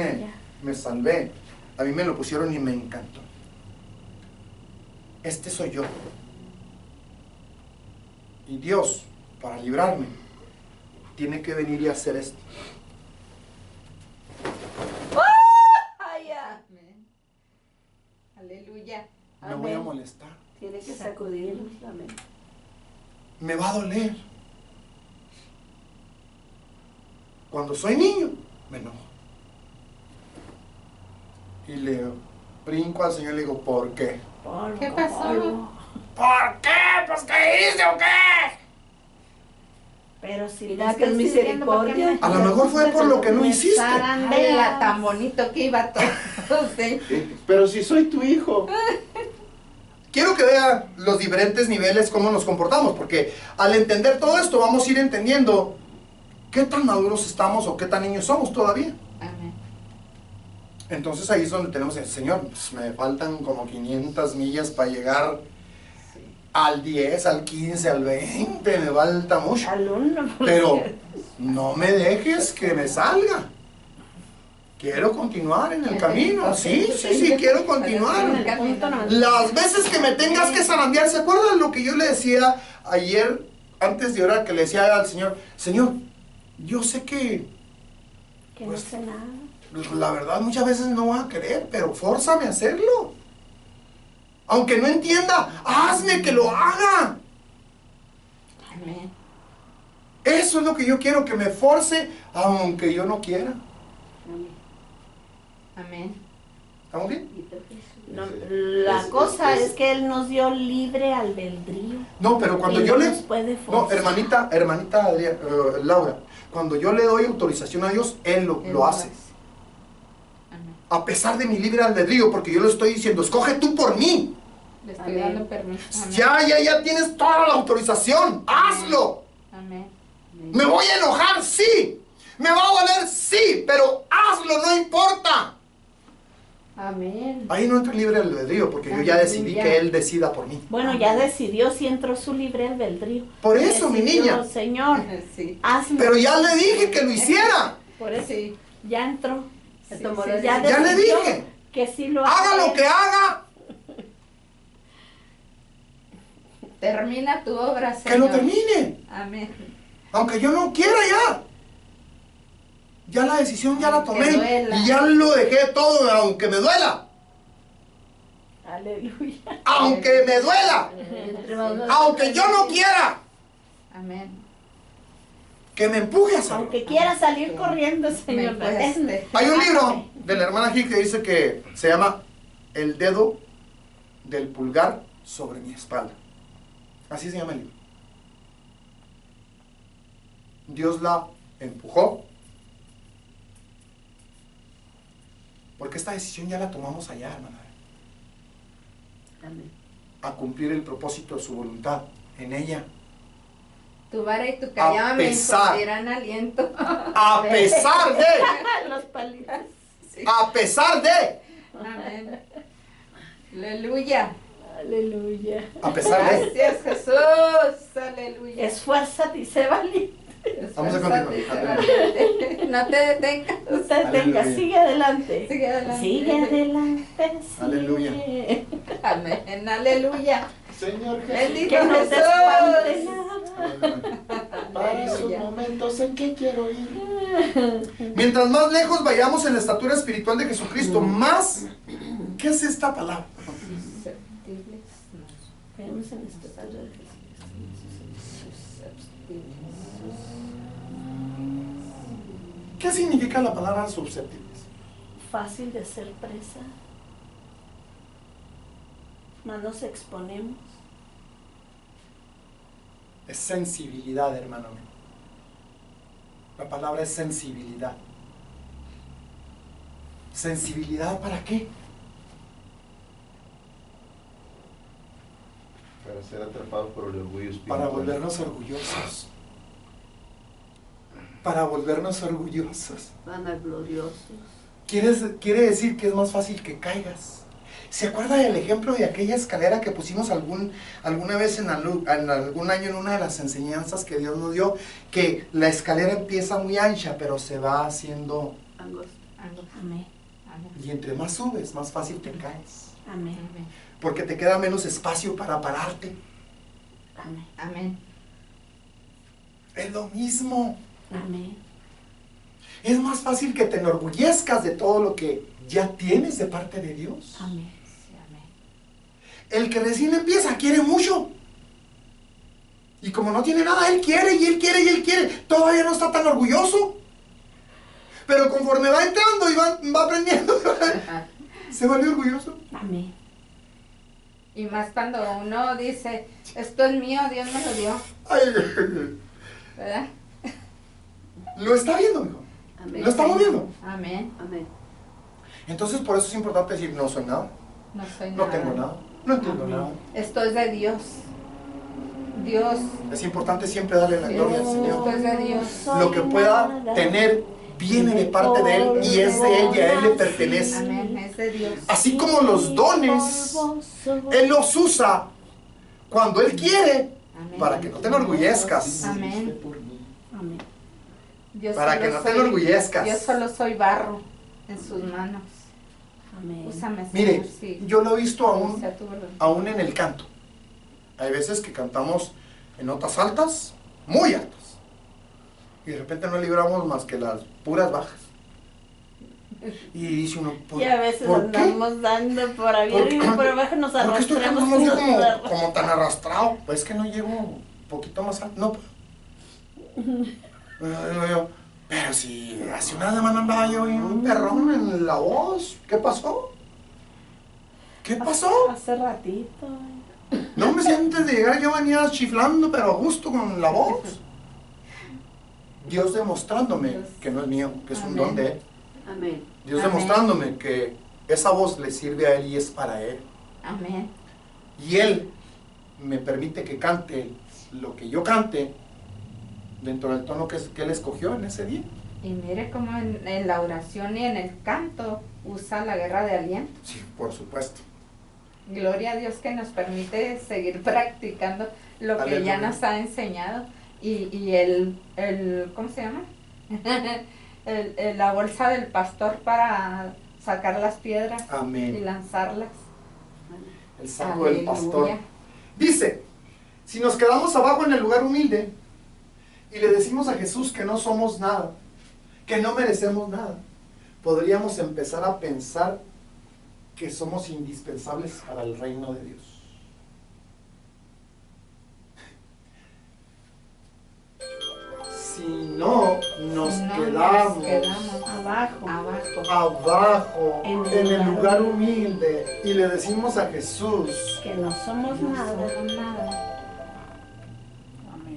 me salvé, a mí me lo pusieron y me encantó. Este soy yo. Y Dios, para librarme, tiene que venir y hacer esto. Ay, ya. Amén. Aleluya. Me voy a Amén. molestar. Tiene que sacudirnos. Amén. Me va a doler. Cuando soy niño, me enojo. Y le brinco al Señor y le digo, ¿por qué? Polvo, ¿Qué pasó? polvo. ¿Por qué? Pues ¿qué hice o qué? Pero si Mira le que estoy es sirviendo, ¿por qué misericordia. me- A lo mejor fue por lo que no me hiciste. zarandeas? Tan bonito que iba todo. Sí. Pero si soy tu hijo. Quiero que vea los diferentes niveles, cómo nos comportamos, porque al entender todo esto vamos a ir entendiendo qué tan maduros estamos o qué tan niños somos todavía. Amén. Entonces ahí es donde tenemos el Señor, pues me faltan como 500 millas para llegar Sí. al 10, al 15, al 20, me falta mucho. Al uno, por Pero cierto. no me dejes que me salga. Quiero continuar en el camino. Sí, quiero continuar. Las veces que me tengas que zarandear, ¿se acuerdan lo que yo le decía ayer, antes de orar, que le decía al Señor? Señor, yo sé que, Que no sé nada. la verdad, muchas veces no voy a querer, pero fórzame a hacerlo. Aunque no entienda, hazme que lo haga. Amén. Eso es lo que yo quiero, que me force, aunque yo no quiera. Amén. Amén. ¿Estamos bien? Y te Jesús. No, la cosa es que Él nos dio libre albedrío. No, pero cuando Y yo no le... nos puede No, forzar. hermanita Laura, cuando yo le doy autorización a Dios, Él lo hace. Amén. A pesar de mi libre albedrío, porque yo le estoy diciendo, escoge tú por mí. Le estoy Amén. dando permiso. Amén. Ya tienes toda la autorización. Hazlo. Amén. Me voy a enojar, sí. Me va a doler, sí. Pero hazlo, no importa. Amén. Ahí no entra el libre albedrío, porque yo ya decidí Aleluya. que Él decida por mí. Bueno, ya decidió si entró su libre albedrío. Por eso, mi Decidió, niña. Señor, Sí. hazme. Pero ya le dije que lo hiciera. Por eso Sí. ya entró. Se Sí, tomó sí, la Ya Ya le decidió dije. que sí lo Haga hace. lo que haga, Termina tu obra, Señor. que lo termine. Amén. Aunque yo no quiera ya. Ya la decisión ya la Aunque tomé. duela. Y ya lo dejé todo, aunque me duela. Aleluya. Aunque me duela, Entre más nos- aunque yo no quiera, Amén. que me empuje a hacerlo. Aunque quiera salir corriendo, Señor, Me cueste. Hay un libro de la hermana Gil que dice que se llama El dedo del pulgar sobre mi espalda. Así se llama el libro. Dios la empujó. Porque esta decisión ya la tomamos allá, hermana. Amén. A cumplir el propósito de su voluntad en ella. Tu vara y tu callado me pesar. infundirán aliento. A pesar de, Los palitos. Sí. a pesar de, Amén. Aleluya. Aleluya. a pesar de. Gracias, Jesús. Aleluya. Esfuérzate y sé valiente. Vamos a Esfuérzate, continuar. valiente. No te detengas. No te detengas, Aleluya. sigue adelante. Sigue adelante. Sigue adelante. Sigue. Aleluya. Amén. Aleluya. Señor Jesús, Bendito Que no te espante Jesús. nada. para esos Aleluya. momentos en que quiero ir. Mientras más lejos vayamos en la estatura espiritual de Jesucristo, más. ¿Qué es esta palabra? Veamos en esta estatura de Jesús. ¿Qué significa la palabra susceptibles? Fácil de ser presa. Más nos exponemos. Es sensibilidad, hermano mío. La palabra es sensibilidad. ¿Sensibilidad para qué? Para ser atrapados por el orgullo espiritual. Para volvernos orgullosos. Para volvernos orgullosos. Vanagloriosos. Quiere decir que es más fácil que caigas. ¿Se acuerda del ejemplo de aquella escalera que pusimos alguna vez en algún año en una de las enseñanzas que Dios nos dio? Que la escalera empieza muy ancha, pero se va haciendo... Angosto. Amén. Y entre más subes, más fácil te caes. Amén. Porque te queda menos espacio para pararte. Amén. Amén. Es lo mismo. Amén. Es más fácil que te enorgullezcas de todo lo que ya tienes de parte de Dios. Amén. Sí, amén. El que recién empieza quiere mucho. Y como no tiene nada, él quiere y él quiere y él quiere. Todavía no está tan orgulloso. Pero conforme va entrando y va aprendiendo, se vuelve orgulloso. Amén. Y más cuando uno dice, esto es mío, Dios me lo dio, Ay, ¿verdad? lo está viendo, hijo. Amén. Lo estamos viendo. Amén. Amén. Entonces por eso es importante decir, no soy nada, No soy no nada. tengo nada, no entiendo Amén. nada. Esto es de Dios. Dios. Es importante siempre darle la gloria al Señor. Esto es de Dios. Lo que pueda tener viene de parte de Él y es de Él y a Él le pertenece. Amén. Es de Dios. Así como los dones, Él los usa cuando Él quiere Amén. para que no te enorgullezcas. Amén. Amén. Yo Para solo que no te soy- enorgullezcas. Yo solo soy barro en sus manos. Amén. Úsame, Señor, Mire, sí. yo lo he visto aún, Sea tu voluntad. aún en el canto. Hay veces que cantamos en notas altas, muy altas. Y de repente no libramos más que las puras bajas. Y dice uno, Y a veces ¿por qué? andamos dando por arriba y por abajo nos ¿Por qué estoy arrastramos cantando así y nos como, agarramos. como tan arrastrado? Pues que no llego un poquito más alto. No puedo. Digo yo, pero si hace una semana andaba yo y un perrón en la voz. ¿Qué pasó? ¿Qué pasó? Hace ratito. No me siento antes de llegar yo venía chiflando, pero a gusto con la voz. Dios demostrándome que no es mío, que es un Amén. don de Él. Amén. Dios Amén. demostrándome que esa voz le sirve a Él y es para Él. Amén. Y Él me permite que cante lo que yo cante dentro del tono que Él escogió en ese día. Y mire cómo en la oración y en el canto usa la guerra de aliento. Sí, por supuesto. Gloria a Dios que nos permite seguir practicando lo que ya Aleluya. nos ha enseñado. Y el ¿cómo se llama? La bolsa del pastor para sacar las piedras y Amén. lanzarlas. El saco del Aleluya. pastor. Dice, si nos quedamos abajo en el lugar humilde y le decimos a Jesús que no somos nada, que no merecemos nada, podríamos empezar a pensar que somos indispensables para el reino de Dios. Si no, nos quedamos abajo en el lugar humilde y le decimos a Jesús Que no somos nada. Amén.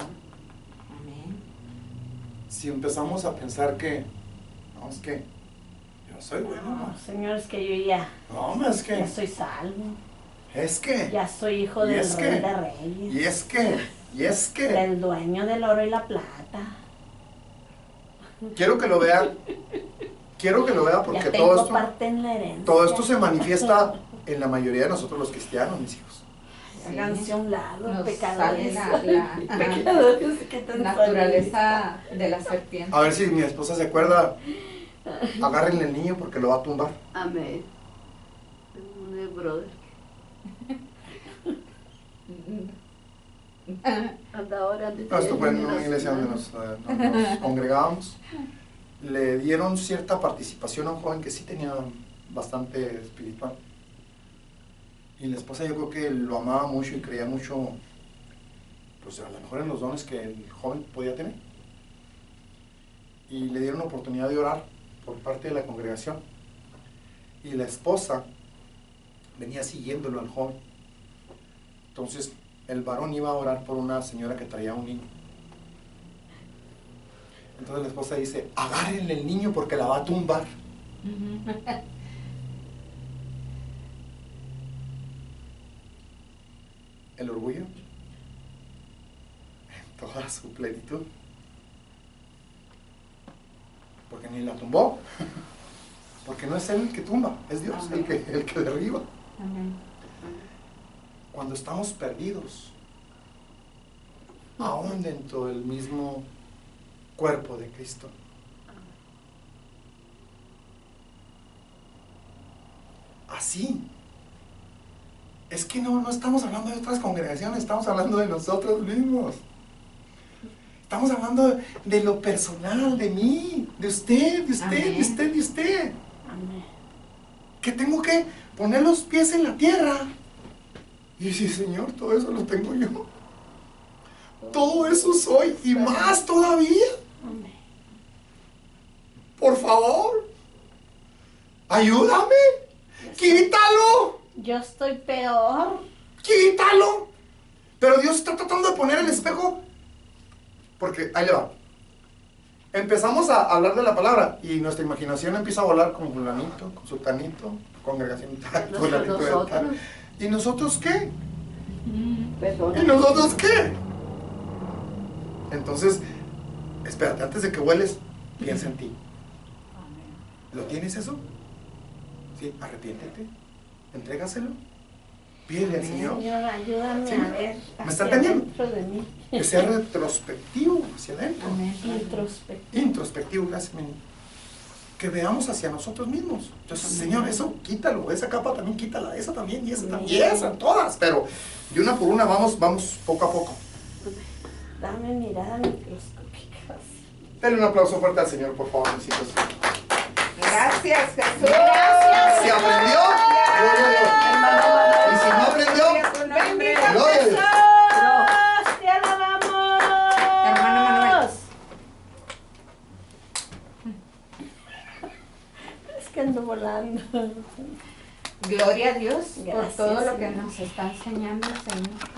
Amén. si empezamos a pensar que, no, es que yo soy bueno, No, ¿no? Señor, es que yo ya Es que, soy salvo. es que, Ya soy hijo Y del es Rey que- de Reyes. y es que, Del dueño del oro y la plata. quiero que lo vea porque Ya tengo todo esto, parte en la herencia. todo esto se manifiesta en la mayoría de nosotros los cristianos, mis hijos. Háganse a un lado, Nos sale pecadores. la Pecadores que tan naturaleza de la serpiente. A ver si mi esposa se acuerda, agárrenle el niño porque lo va a tumbar. Amén. Un brother. Anda ahora No, esto fue en una iglesia donde nos congregábamos. Le dieron cierta participación a un joven que sí tenía bastante espiritual. Y la esposa yo creo que lo amaba mucho y creía mucho, pues a lo mejor en los dones que el joven podía tener. Y le dieron oportunidad de orar por parte de la congregación. Y la esposa venía siguiéndolo al joven. Entonces el varón iba a orar por una señora que traía un niño. Entonces la esposa dice, agárrenle el niño porque la va a tumbar. El orgullo en toda su plenitud. Porque ni la tumbó. Porque no es él el que tumba, es Dios el que derriba. Amén. Cuando estamos perdidos, aún dentro del mismo cuerpo de Cristo. Así. Es que no estamos hablando de otras congregaciones, estamos hablando de nosotros mismos. Estamos hablando de lo personal, de mí, de usted, de usted, Amén. de usted, de usted. Amén. Que tengo que poner los pies en la tierra. Y decir, Señor, todo eso lo tengo yo. Todo eso soy y más todavía. Amén. Por favor, ayúdame. Quítalo, Yo estoy peor. quítalo. Pero Dios está tratando de poner el espejo. Porque ahí le va. Empezamos a hablar de la palabra y nuestra imaginación empieza a volar con fulanito, con sultanito, congregación tal, fulanito de tal. Nosotros. ¿Y nosotros qué? Perdón. ¿Y nosotros qué? Entonces, espérate, antes de que vueles, piensa en ti. ¿Lo tienes eso? Sí, arrepiéntete, entrégaselo, pídele al Señor Señor, ayúdame Sí. a ver ¿Me hacia está entendiendo? dentro de mí. que sea retrospectivo hacia adentro. Amén. Introspectivo. Introspectivo, gracias, mi niño. Que veamos hacia nosotros mismos. Entonces, Señor, eso quítalo, esa capa también quítala, esa también, y esa también, y esa, todas, pero de una por una vamos poco a poco. Dame mirada microscópica. Denle un aplauso fuerte al Señor, por favor, mis hijos. Gracias, Jesús. Gracias. ¿Se aprendió? Gloria a Dios. Y si no aprendió, Gloria a tu nombre. gloria a Dios. ¡Te alabamos! Hermano Manuel. Es que ando volando. Gloria a Dios por Gracias, todo lo que Señor. nos está enseñando, Señor.